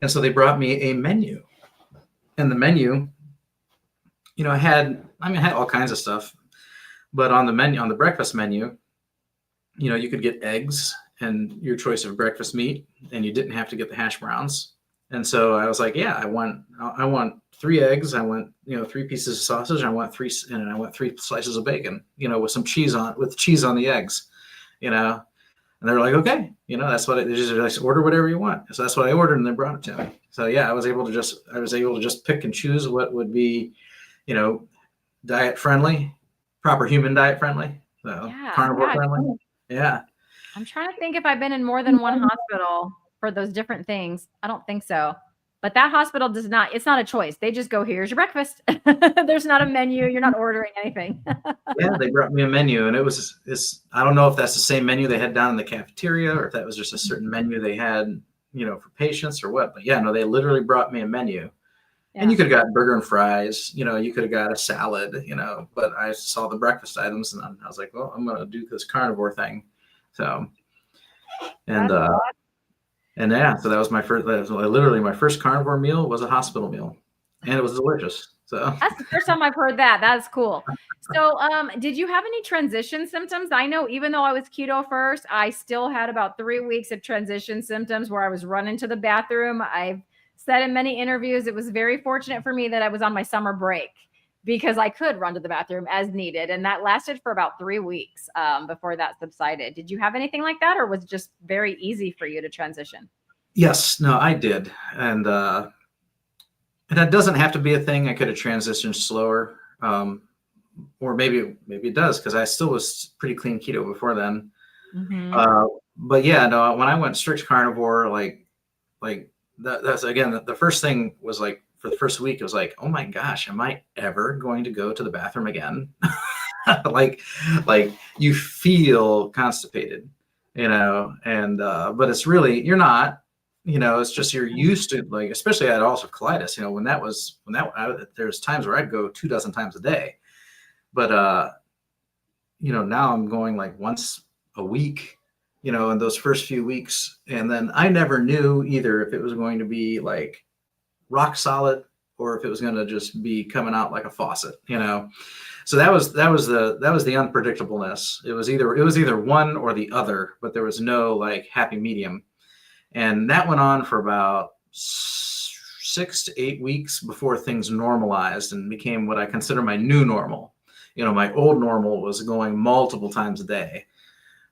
And so they brought me a menu, and the menu, I had all kinds of stuff, but on the breakfast menu, you could get eggs and your choice of breakfast meat, and you didn't have to get the hash browns. And so I was like, yeah, I want 3 eggs. I want, 3 pieces of sausage. I want 3 slices of bacon, with some cheese on the eggs, and they were like, okay, that's what they just order whatever you want. So that's what I ordered, and they brought it to me. So yeah, I was able to just pick and choose what would be, diet friendly, proper human diet friendly, carnivore friendly. Yeah. I'm trying to think if I've been in more than one hospital for those different things. I don't think so. But that hospital it's not a choice. They just go, here's your breakfast. There's not a menu. You're not ordering anything. Yeah, they brought me a menu, and I don't know if that's the same menu they had down in the cafeteria or if that was just a certain menu they had, for patients or what. But yeah, no, they literally brought me a menu. Yeah. And you could have got burger and fries, you could have got a salad, but I saw the breakfast items, and I was like, well, I'm going to do this carnivore thing. So, and And yeah, so that was literally my first carnivore meal was a hospital meal, and it was delicious. So That's the first time I've heard that. That's cool. So, did you have any transition symptoms? I know even though I was keto first, I still had about 3 weeks of transition symptoms where I was running to the bathroom. I've said in many interviews, it was very fortunate for me that I was on my summer break because I could run to the bathroom as needed. And that lasted for about 3 weeks before that subsided. Did you have anything like that, or was it just very easy for you to transition? yes, no, I did, and that doesn't have to be a thing. I could have transitioned slower, or maybe it does because I still was pretty clean keto before then. Mm-hmm. But yeah, no, when I went strict carnivore, that's again the first thing was like for the first week it was like, oh my gosh, am I ever going to go to the bathroom again? like like you feel constipated, and but it's really you're not. It's just you're used to, like, especially I had ulcerative colitis. There's times where I'd go 24 times a day, but now I'm going like once a week, in those first few weeks. And then I never knew either if it was going to be like rock solid or if it was going to just be coming out like a faucet. So that was the unpredictableness. It was either one or the other, but there was no like happy medium. And that went on for about 6 to 8 weeks before things normalized and became what I consider my new normal. My old normal was going multiple times a day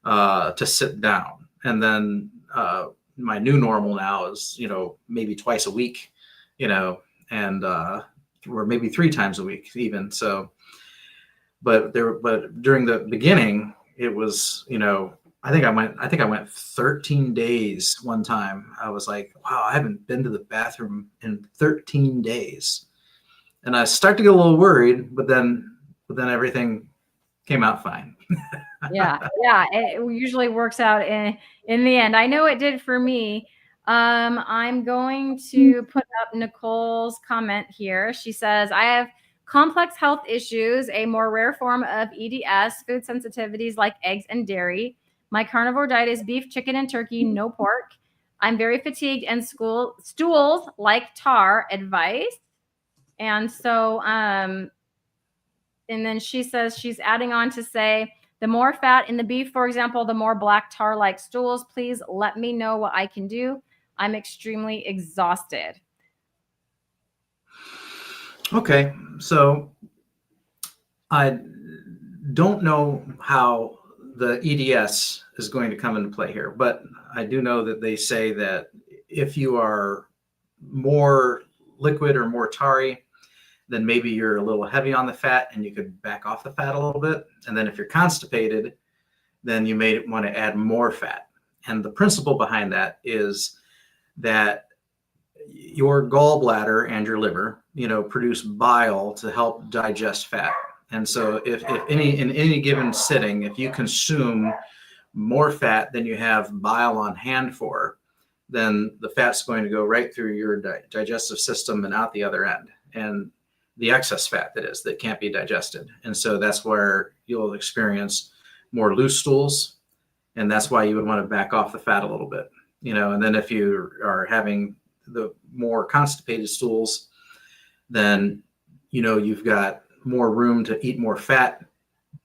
to sit down. And then my new normal now is, maybe twice a week, and or maybe 3 times a week even. So, but during the beginning, it was, I think I went 13 days one time. I was like, wow, I haven't been to the bathroom in 13 days. And I start to get a little worried, but then everything came out fine. Yeah. It usually works out in the end. I know it did for me. I'm going to put up Nicole's comment here. She says, I have complex health issues, a more rare form of EDS, food sensitivities like eggs and dairy. My carnivore diet is beef, chicken, and turkey, no pork. I'm very fatigued and stools like tar advice. And so, and then she says she's adding on to say, the more fat in the beef, for example, the more black tar like stools. Please let me know what I can do. I'm extremely exhausted. Okay. So I don't know how the EDS is going to come into play here, but I do know that they say that if you are more liquid or more tarry, then maybe you're a little heavy on the fat and you could back off the fat a little bit. And then if you're constipated, then you may want to add more fat. And the principle behind that is that your gallbladder and your liver, produce bile to help digest fat. And so if in any given sitting, if you consume more fat than you have bile on hand for, then the fat's going to go right through your digestive system and out the other end. And the excess fat that can't be digested. And so that's where you'll experience more loose stools. And that's why you would want to back off the fat a little bit, and then if you are having the more constipated stools, then, you've got more room to eat more fat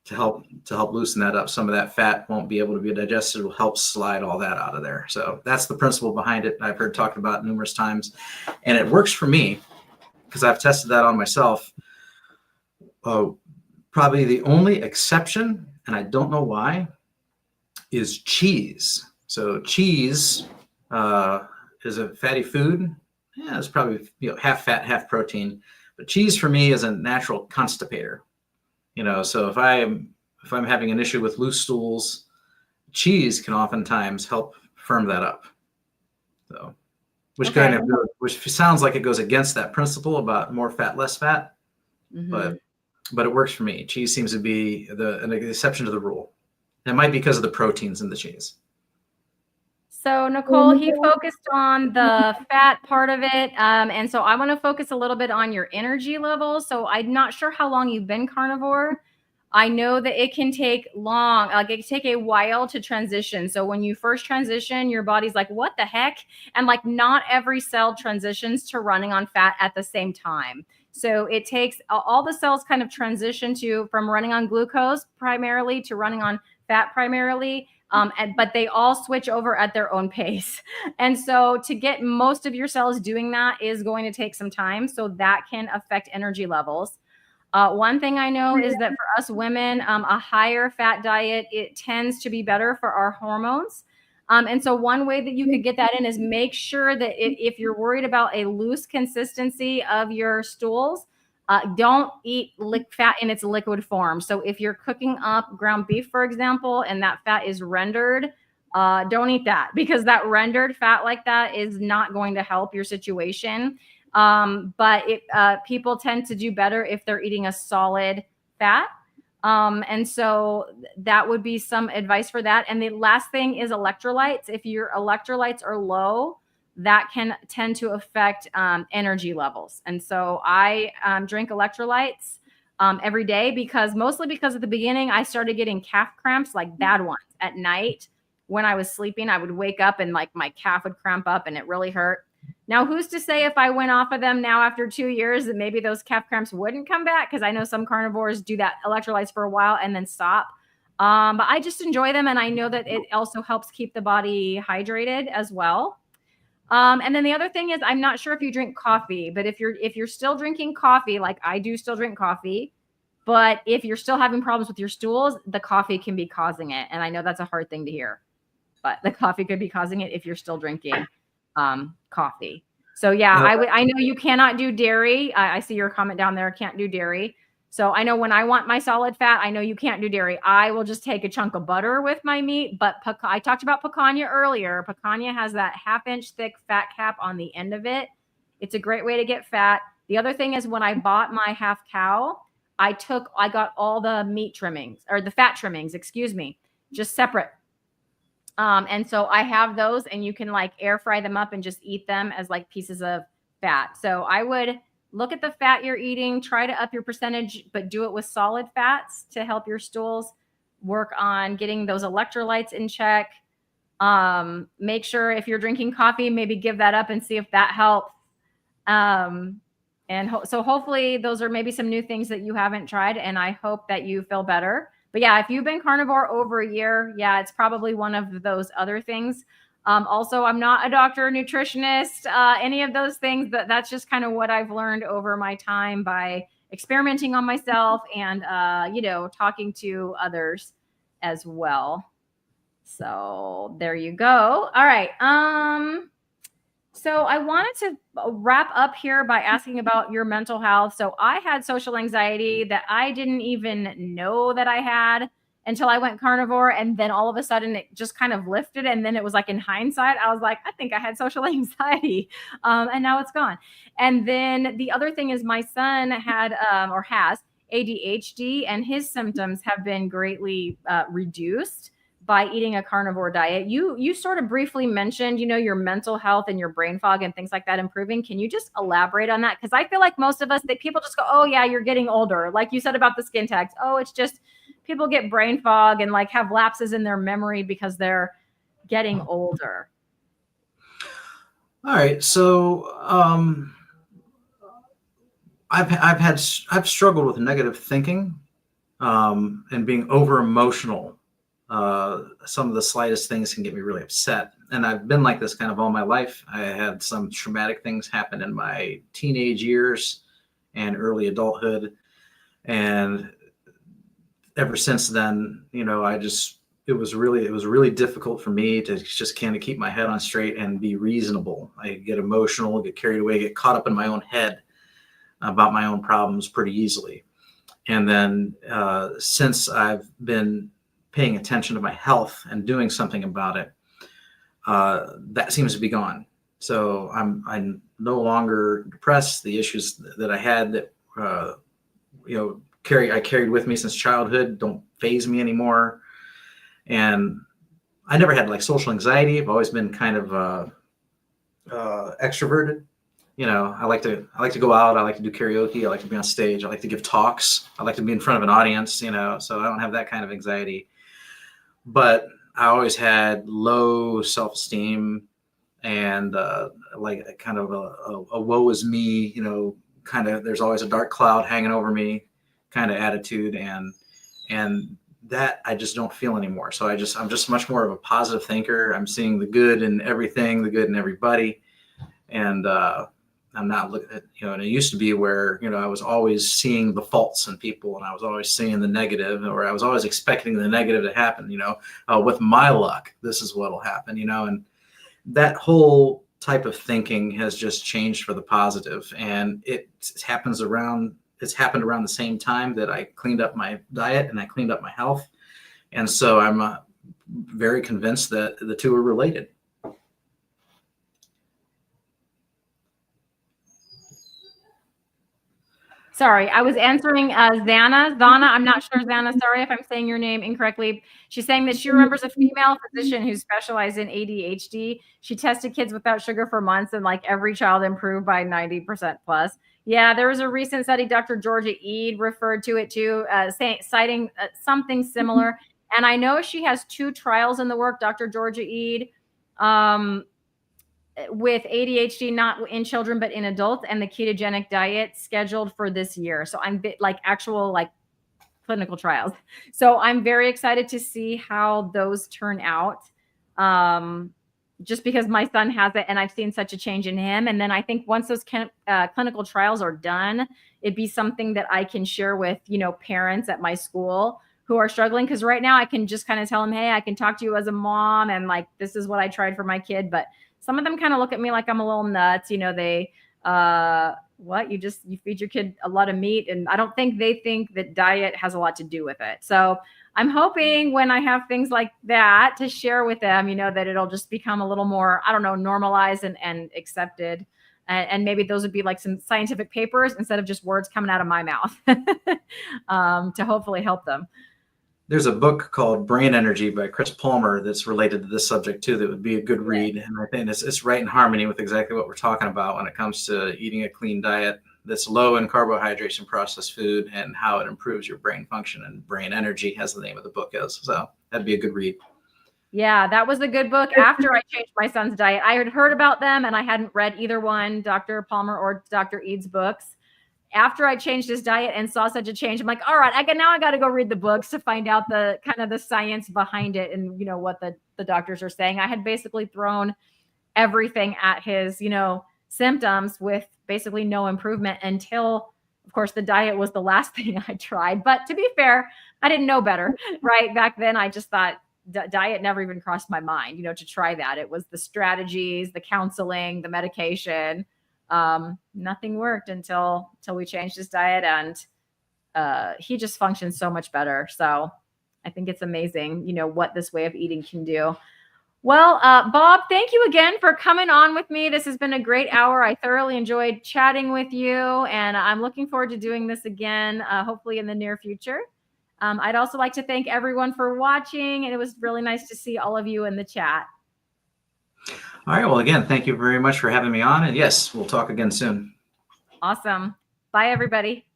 to help loosen that up. Some of that fat won't be able to be digested. It will help slide all that out of there. So that's the principle behind it. I've heard talked about numerous times, and it works for me because I've tested that on myself. Probably the only exception, and I don't know why, is cheese. So cheese is a fatty food. Yeah, it's probably half fat, half protein. But cheese for me is a natural constipator. So if I'm having an issue with loose stools, cheese can oftentimes help firm that up. So, which sounds like it goes against that principle about more fat, less fat, but it works for me. Cheese seems to be an exception to the rule. It might be because of the proteins in the cheese. So Nicole, he focused on the fat part of it. And so I want to focus a little bit on your energy levels. So I'm not sure how long you've been carnivore. I know that it can take long, like it can take a while to transition. So when you first transition, your body's like, what the heck? And like not every cell transitions to running on fat at the same time. So it takes all the cells kind of transition from running on glucose primarily to running on fat primarily. But they all switch over at their own pace. And so to get most of your cells doing that is going to take some time. So that can affect energy levels. One thing I know is that for us women, a higher fat diet, it tends to be better for our hormones. And so one way that you could get that in is make sure that if you're worried about a loose consistency of your stools, don't eat fat in its liquid form. So if you're cooking up ground beef, for example, and that fat is rendered, don't eat that, because that rendered fat like that is not going to help your situation. But people tend to do better if they're eating a solid fat. And so that would be some advice for that. And the last thing is electrolytes. If your electrolytes are low, that can tend to affect energy levels. And so I drink electrolytes every day, mostly because at the beginning I started getting calf cramps, like bad ones at night. When I was sleeping, I would wake up and like my calf would cramp up and it really hurt. Now, who's to say if I went off of them now after 2 years that maybe those calf cramps wouldn't come back? Because I know some carnivores do that electrolytes for a while and then stop. But I just enjoy them, and I know that it also helps keep the body hydrated as well. And then the other thing is, I'm not sure if you drink coffee, but if you're still drinking coffee, like I do still drink coffee, but if you're still having problems with your stools, the coffee can be causing it. And I know that's a hard thing to hear, but the coffee could be causing it if you're still drinking coffee. So yeah, I know you cannot do dairy. I see your comment down there, can't do dairy. So I know when I want my solid fat, I know you can't do dairy. I will just take a chunk of butter with my meat. But I talked about picanha earlier. Picanha has that 1/2 inch thick fat cap on the end of it. It's a great way to get fat. The other thing is when I bought my half cow, I got all the meat trimmings, or the fat trimmings, excuse me, just separate. And so I have those, and you can like air fry them up and just eat them as like pieces of fat. So I would look at the fat you're eating, try to up your percentage, but do it with solid fats to help your stools. Work on getting those electrolytes in check. Make sure if you're drinking coffee, maybe give that up and see if that helps. So hopefully those are maybe some new things that you haven't tried, and I hope that you feel better. But yeah, if you've been carnivore over a year, yeah, it's probably one of those other things. Also, I'm not a doctor, nutritionist, any of those things, but that's just kind of what I've learned over my time by experimenting on myself and, talking to others as well. So there you go. All right. So I wanted to wrap up here by asking about your mental health. So I had social anxiety that I didn't even know that I had until I went carnivore. And then all of a sudden it just kind of lifted. And then it was like, in hindsight, I was like, I think I had social anxiety. And now it's gone. And then the other thing is my son had or has ADHD, and his symptoms have been greatly reduced by eating a carnivore diet. You sort of briefly mentioned, your mental health and your brain fog and things like that improving. Can you just elaborate on that? Because I feel like most of us, people just go, oh yeah, you're getting older. Like you said about the skin tags. Oh, it's just people get brain fog and like have lapses in their memory because they're getting older. All right. So I've struggled with negative thinking and being over emotional. Some of the slightest things can get me really upset. And I've been like this kind of all my life. I had some traumatic things happen in my teenage years and early adulthood. And ever since then, it was really difficult for me to just kind of keep my head on straight and be reasonable. I get emotional, get carried away, get caught up in my own head about my own problems pretty easily. And then since I've been paying attention to my health and doing something about it, that seems to be gone. So I'm no longer depressed. The issues that I had that I carried with me since childhood don't faze me anymore. And I never had like social anxiety. I've always been kind of extroverted. You know, I like to go out. I like to do karaoke. I like to be on stage. I like to give talks. I like to be in front of an audience, you know, so I don't have that kind of anxiety. But I always had low self-esteem and like kind of a woe is me, you know, kind of there's always a dark cloud hanging over me kind of attitude. And that I just don't feel anymore. So I'm just much more of a positive thinker. I'm seeing the good in everything, the good in everybody. And I'm not looking at, you know, and it used to be where, you know, I was always seeing the faults in people and I was always seeing the negative, or I was always expecting the negative to happen, you know, with my luck, this is what'll happen, you know, and that whole type of thinking has just changed for the positive. And it's happened around the same time that I cleaned up my diet and I cleaned up my health. And so I'm very convinced that the two are related. Sorry, I was answering Zana. I'm not sure, Zana. Sorry if I'm saying your name incorrectly. She's saying that she remembers a female physician who specialized in ADHD. She tested kids without sugar for months, and like every child improved by 90% plus. Yeah, there was a recent study. Dr. Georgia Eid referred to it too, citing something similar. And I know she has 2 trials in the work, Dr. Georgia Eid. With ADHD, not in children, but in adults, and the ketogenic diet scheduled for this year. So I'm like actual like clinical trials. So I'm very excited to see how those turn out. Just because my son has it and I've seen such a change in him. And then I think once those clinical trials are done, it'd be something that I can share with, you know, parents at my school who are struggling. Cause right now I can just kind of tell them, hey, I can talk to you as a mom. And like, this is what I tried for my kid. But some of them kind of look at me like I'm a little nuts. You know, they, what, you feed your kid a lot of meat. And I don't think they think that diet has a lot to do with it. So I'm hoping when I have things like that to share with them, you know, that it'll just become a little more, I don't know, normalized and accepted. And maybe those would be like some scientific papers instead of just words coming out of my mouth to hopefully help them. There's a book called Brain Energy by Chris Palmer that's related to this subject too. That would be a good read. And I think it's right in harmony with exactly what we're talking about when it comes to eating a clean diet that's low in carbohydrates and processed food and how it improves your brain function. And Brain Energy, as the name of the book is. So that'd be a good read. Yeah, that was a good book. After I changed my son's diet, I had heard about them and I hadn't read either one, Dr. Palmer or Dr. Eid's books. After I changed his diet and saw such a change, I'm like, all right, I got to go read the books to find out the kind of the science behind it and, you know, what the doctors are saying. I had basically thrown everything at his, you know, symptoms with basically no improvement until, of course, the diet was the last thing I tried. But to be fair, I didn't know better, right? Back then, I just thought diet never even crossed my mind, you know, to try that. It was the strategies, the counseling, the medication. Nothing worked until we changed his diet, and he just functions so much better. So I think it's amazing, you know, what this way of eating can do. Well, Bob, thank you again for coming on with me. This has been a great hour. I thoroughly enjoyed chatting with you, and I'm looking forward to doing this again, hopefully in the near future. I'd also like to thank everyone for watching, and it was really nice to see all of you in the chat. All right. Well, again, thank you very much for having me on. And yes, we'll talk again soon. Awesome. Bye, everybody.